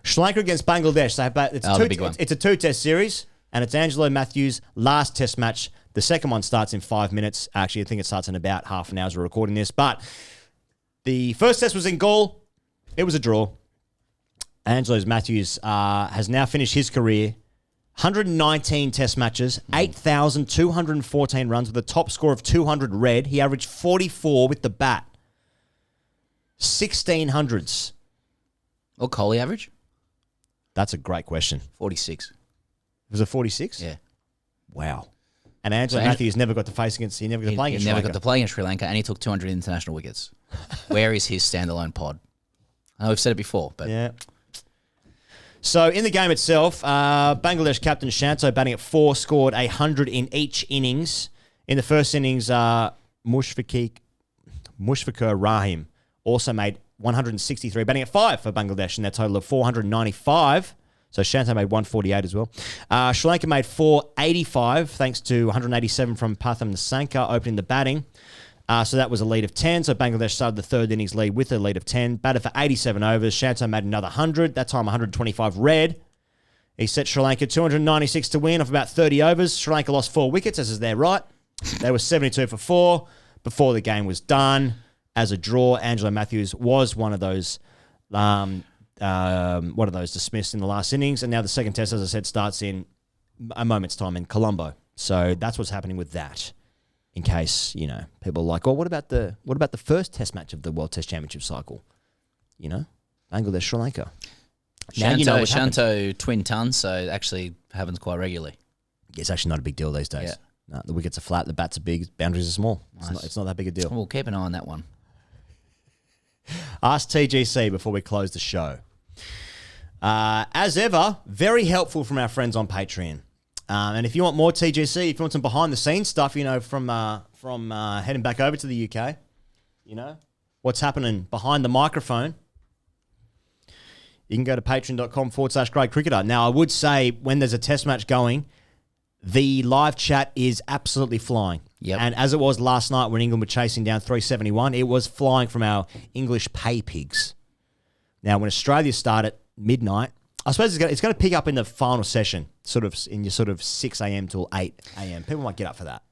Sri Lanka against Bangladesh. It's a 2-test series, and it's Angelo Matthews' last test match. The second one starts in 5 minutes. Actually, I think it starts in about half an hour as we're recording this. But the first test was in Gaul. It was a draw. Angelo Matthews has now finished his career. 119 test matches, 8,214 runs with a top score of 200 red. He averaged 44 with the bat. 1600s. What Kohli average? That's a great question. 46. Was it 46? Yeah. Wow. And Angelo Matthews never got to face against, he never got to play against Sri Lanka. He never Lanka. got to play against Sri Lanka, and he took 200 international wickets. Where is his standalone pod? I know we've said it before, but... Yeah. So in the game itself, Bangladesh captain Shanto batting at 4 scored 100 in each innings. In the first innings, Mushfiqur Rahim also made 163, batting at 5 for Bangladesh in their total of 495. So Shanto made 148 as well. Sri Lanka made 485 thanks to 187 from Patham Nissanka opening the batting. So that was a lead of 10. So Bangladesh started the third innings lead with a lead of 10. Batted for 87 overs. Shanto made another 100. That time 125 red. He set Sri Lanka 296 to win off about 30 overs. Sri Lanka lost 4 wickets, as is their right. They were 72 for 4 before the game was done. As a draw, Angelo Matthews was one of those dismissed in the last innings. And now the second test, as I said, starts in a moment's time in Colombo. So that's what's happening with that. In case, people are like, oh, what about the first test match of the World Test Championship cycle? Bangladesh, Sri Lanka. Shanto twin tons, so it actually happens quite regularly. It's actually not a big deal these days. Yeah. No, the wickets are flat, the bats are big, boundaries are small. Nice. It's not that big a deal. We'll keep an eye on that one. Ask TGC before we close the show. As ever, very helpful from our friends on Patreon. And if you want more TGC, if you want some behind-the-scenes stuff, from heading back over to the UK, what's happening behind the microphone, you can go to patreon.com/greatcricketer. Now, I would say when there's a test match going, the live chat is absolutely flying. Yep. And as it was last night when England were chasing down 371, it was flying from our English pay pigs. Now, when Australia start at midnight, I suppose it's going to pick up in the final session, sort of in your 6 a.m. till 8 a.m. People might get up for that.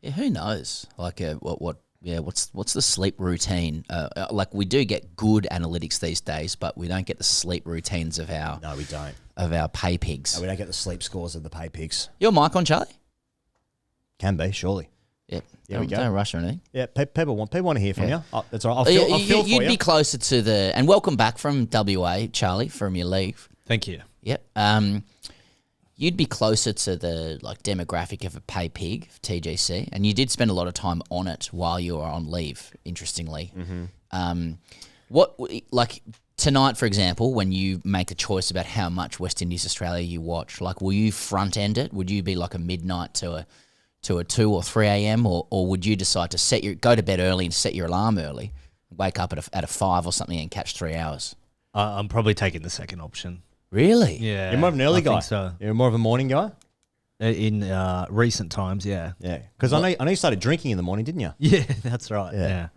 Yeah, who knows? Like, what's the sleep routine? We do get good analytics these days, but we don't get the sleep routines of our. No, we don't. Of our pay pigs. No, we don't get the sleep scores of the pay pigs. Your mic on, Charlie? Can be, surely. Yep. There we go. Don't rush or anything. Yeah, people want to hear from you. Oh, that's all right. I'll fill for you. You'd be closer to the... And welcome back from WA, Charlie, from your leave. Thank you. Yep. You'd be closer to the demographic of a pay pig, TGC, and you did spend a lot of time on it while you were on leave, interestingly. Mm-hmm. Tonight, for example, when you make a choice about how much West Indies Australia you watch, will you front end it? Would you be like a midnight to a 2 or 3 a.m. or would you decide to go to bed early and set your alarm early, wake up at a 5 or something and catch 3 hours? I'm probably taking the second option. Really? Yeah. You're more of an early guy. Think so. You're more of a morning guy? In recent times, yeah. Yeah. Because I know you started drinking in the morning, didn't you? Yeah, that's right. Yeah.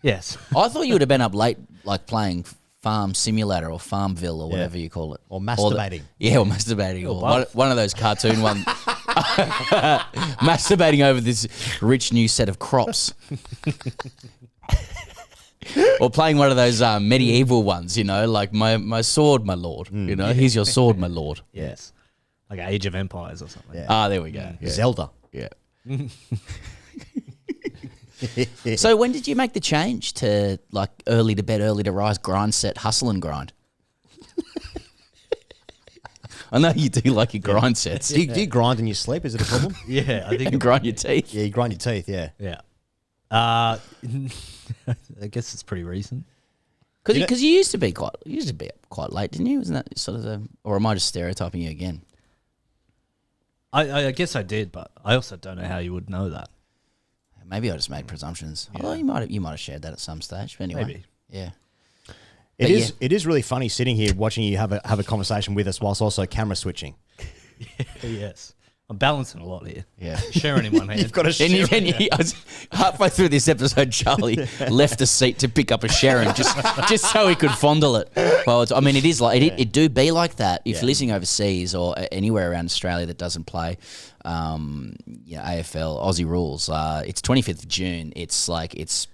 Yes. I thought you would have been up late, playing Farm Simulator or Farmville or whatever you call it. Or masturbating. Or masturbating. Or one of those cartoon ones. Masturbating over this rich new set of crops. Or playing one of those medieval ones, like my sword, my lord. Here's your sword, my lord. Yes. Like Age of Empires or something. Yeah. There we go. Yeah. Zelda. Yeah. So when did you make the change to like early to bed, early to rise, grind set, hustle and grind? I know you do like your grind sets. Do you grind in your sleep? Is it a problem? Yeah, I think. And grind your teeth. Yeah, you grind your teeth, yeah. Yeah. I guess it's pretty recent. Because you used to be quite quite late, didn't you? Wasn't that sort of or am I just stereotyping you again? I guess I did, but I also don't know how you would know that. Maybe I just made presumptions. Although you might have shared that at some stage. But anyway, Maybe. Yeah. It is really funny sitting here watching you have a conversation with us whilst also camera switching. Yes. I'm balancing a lot here. Yeah. Sharing in one hand. You've got a And I was halfway through this episode, Charlie left a seat to pick up a Sharon just so he could fondle it. Well, it is like it do be like that if you're listening overseas or anywhere around Australia that doesn't play. AFL Aussie rules. It's 25th of June. It's like it's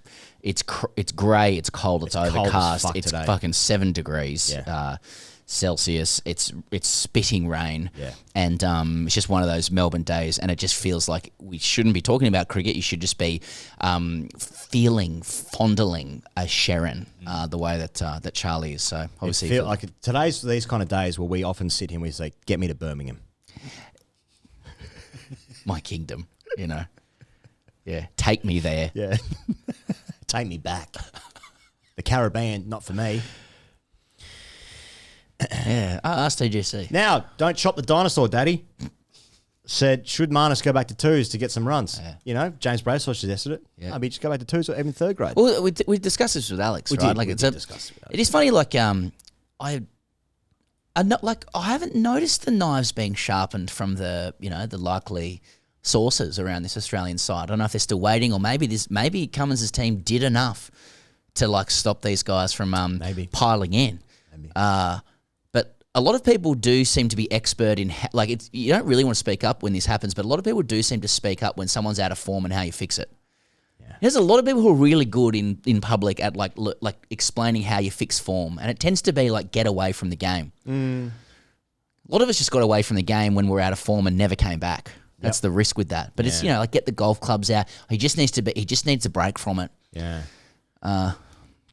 grey. It's cold. It's overcast. Cold as fuck It's today. fucking 7 degrees. Yeah. Celsius. It's spitting rain. Yeah. And it's just one of those Melbourne days, and it just feels like we shouldn't be talking about cricket. You should just be fondling a Sharon the way that Charlie is. So obviously, Feel like today's these kind of days where we often sit here and we say, "Get me to Birmingham." my kingdom, Yeah, take me there. Yeah, take me back. The Caribbean, not for me. Yeah, AskTGC. Now, don't chop the dinosaur, Daddy. Said, should Marnus go back to twos to get some runs? Yeah. James Bracewell suggested it. Yeah. Maybe just go back to twos or even third grade. Well, we discussed this with Alex, right? We did discuss it with Alex. It is funny, like I haven't noticed the knives being sharpened from the the likely sources around this Australian side. I don't know if they're still waiting, or maybe Cummins' team did enough to like stop these guys from piling in. Maybe. But a lot of people do seem to be expert in you don't really want to speak up when this happens, but a lot of people do seem to speak up when someone's out of form and how you fix it. Yeah. There's a lot of people who are really good in public at like explaining how you fix form, and it tends to be like get away from the game. A lot of us just got away from the game when we're out of form and never came back. That's the risk with that. But it's get the golf clubs out. He just needs a break from it. Yeah.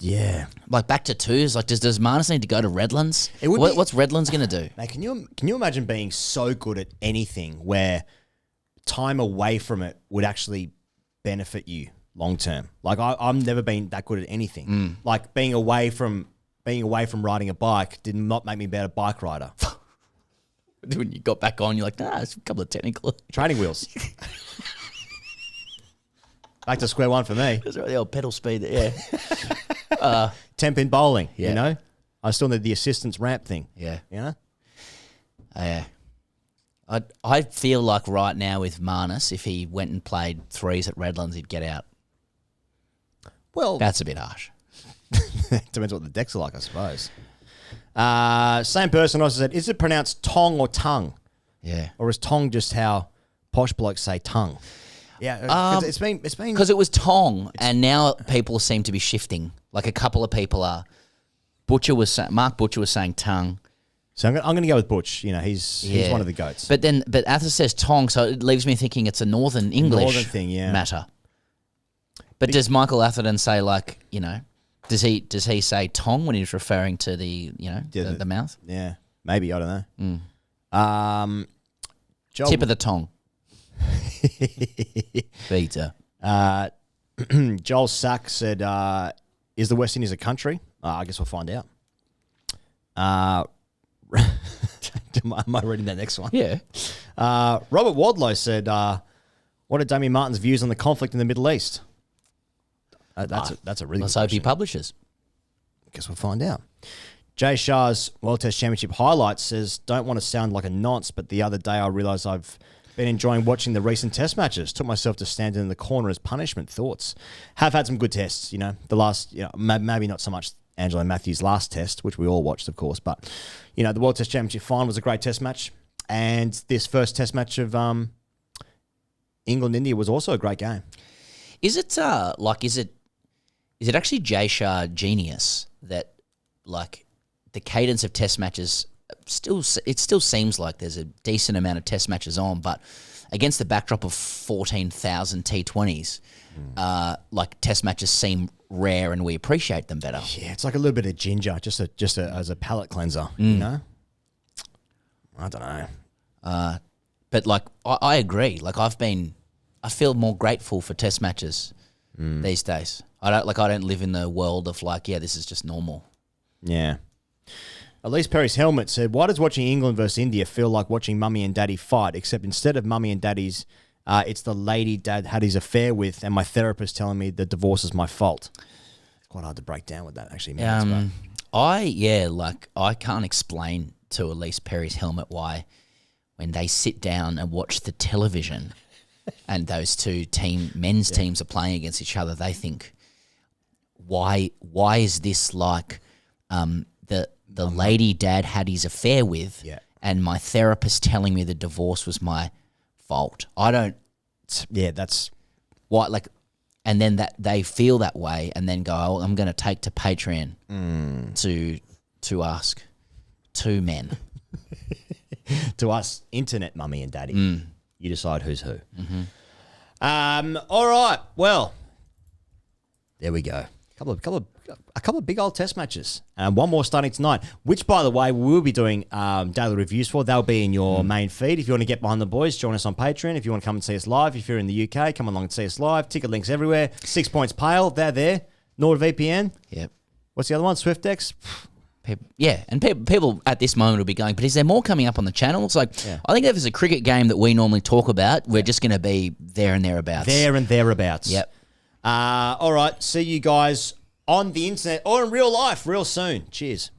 Yeah. Like back to twos. Like does Marnus need to go to Redlands? What's Redlands going to do? Mate, can you imagine being so good at anything where time away from it would actually benefit you long term? Like I've never been that good at anything. Like being away from riding a bike did not make me a better bike rider. When you got back on, you're like, it's a couple of technical Training wheels. Back to square one for me. That's right, the old pedal speed. Yeah. 10-pin bowling, Yeah. I still need the assistance ramp thing. Yeah. Yeah. I feel like right now with Marnus, if he went and played threes at Redlands, he'd get out. Well, That's a bit harsh. depends what the decks are like, I suppose. Same person also said, is it pronounced tong or tongue? Yeah. Or is tong just how posh blokes say tongue? Yeah, 'cause it's been Because it was Tong, and now people seem to be shifting. Like a couple of people are. Mark Butcher was saying tongue. So I'm going to go with Butch. He's one of the goats. But Arthur says Tong, so it leaves me thinking it's a Northern English thing, yeah. matter. But does Michael Atherton say does he say Tong when he's referring to the the mouth? Yeah, maybe, I don't know. Joel, Tip of the Tong. Beta. Joel Sack said, is the West Indies a country? I guess we'll find out. Am I reading that next one? Yeah. Robert Wadlow said, what are Damien Martin's views on the conflict in the Middle East? That's a really Let's good hope he question. publishes. Guess we'll find out. Jay Shah's World Test Championship highlights says, don't want to sound like a nonce, but the other day I realised I've been enjoying watching the recent test matches. Took myself to stand in the corner as punishment. Thoughts? Have had some good tests, the last, maybe not so much Angelo Matthews' last test, which we all watched, of course, but, the World Test Championship final was a great test match. And this first test match of England-India was also a great game. Is it is it actually Jay Shah genius that like the cadence of test matches still seems like there's a decent amount of test matches on, but against the backdrop of 14,000 T20s, like test matches seem rare and we appreciate them better. Yeah, it's like a little bit of ginger, just as a palate cleanser, you know? I don't know. But like I agree. Like I feel more grateful for test matches these days. I don't live in the world of like, yeah, this is just normal. Yeah. Elise Perry's helmet said, why does watching England versus India feel like watching mummy and daddy fight, except instead of mummy and daddy's, it's the lady dad had his affair with, and my therapist telling me the divorce is my fault. It's quite hard to break down what that actually means. I can't explain to Elise Perry's helmet why when they sit down and watch the television and those two men's teams are playing against each other, they think, why is this like the lady dad had his affair with, and my therapist telling me the divorce was my fault? I don't. Yeah, that's why. Like, and then that they feel that way, and then go, oh, I'm going to take to Patreon to ask two men to us internet mummy and daddy. You decide who's who. All right. Well, there we go. A couple of big old test matches. One more starting tonight, which, by the way, we will be doing daily reviews for. They'll be in your main feed. If you want to get behind the boys, join us on Patreon. If you want to come and see us live, if you're in the UK, come along and see us live. Ticket links everywhere. 6 Points Pale, they're there. NordVPN. Yep. What's the other one? SwiftX. Yeah, and people at this moment will be going, but is there more coming up on the channel? It's like, I think if there's a cricket game that we normally talk about, we're just going to be there and thereabouts. There and thereabouts. Yep. All right. See you guys on the internet or in real life real soon. Cheers.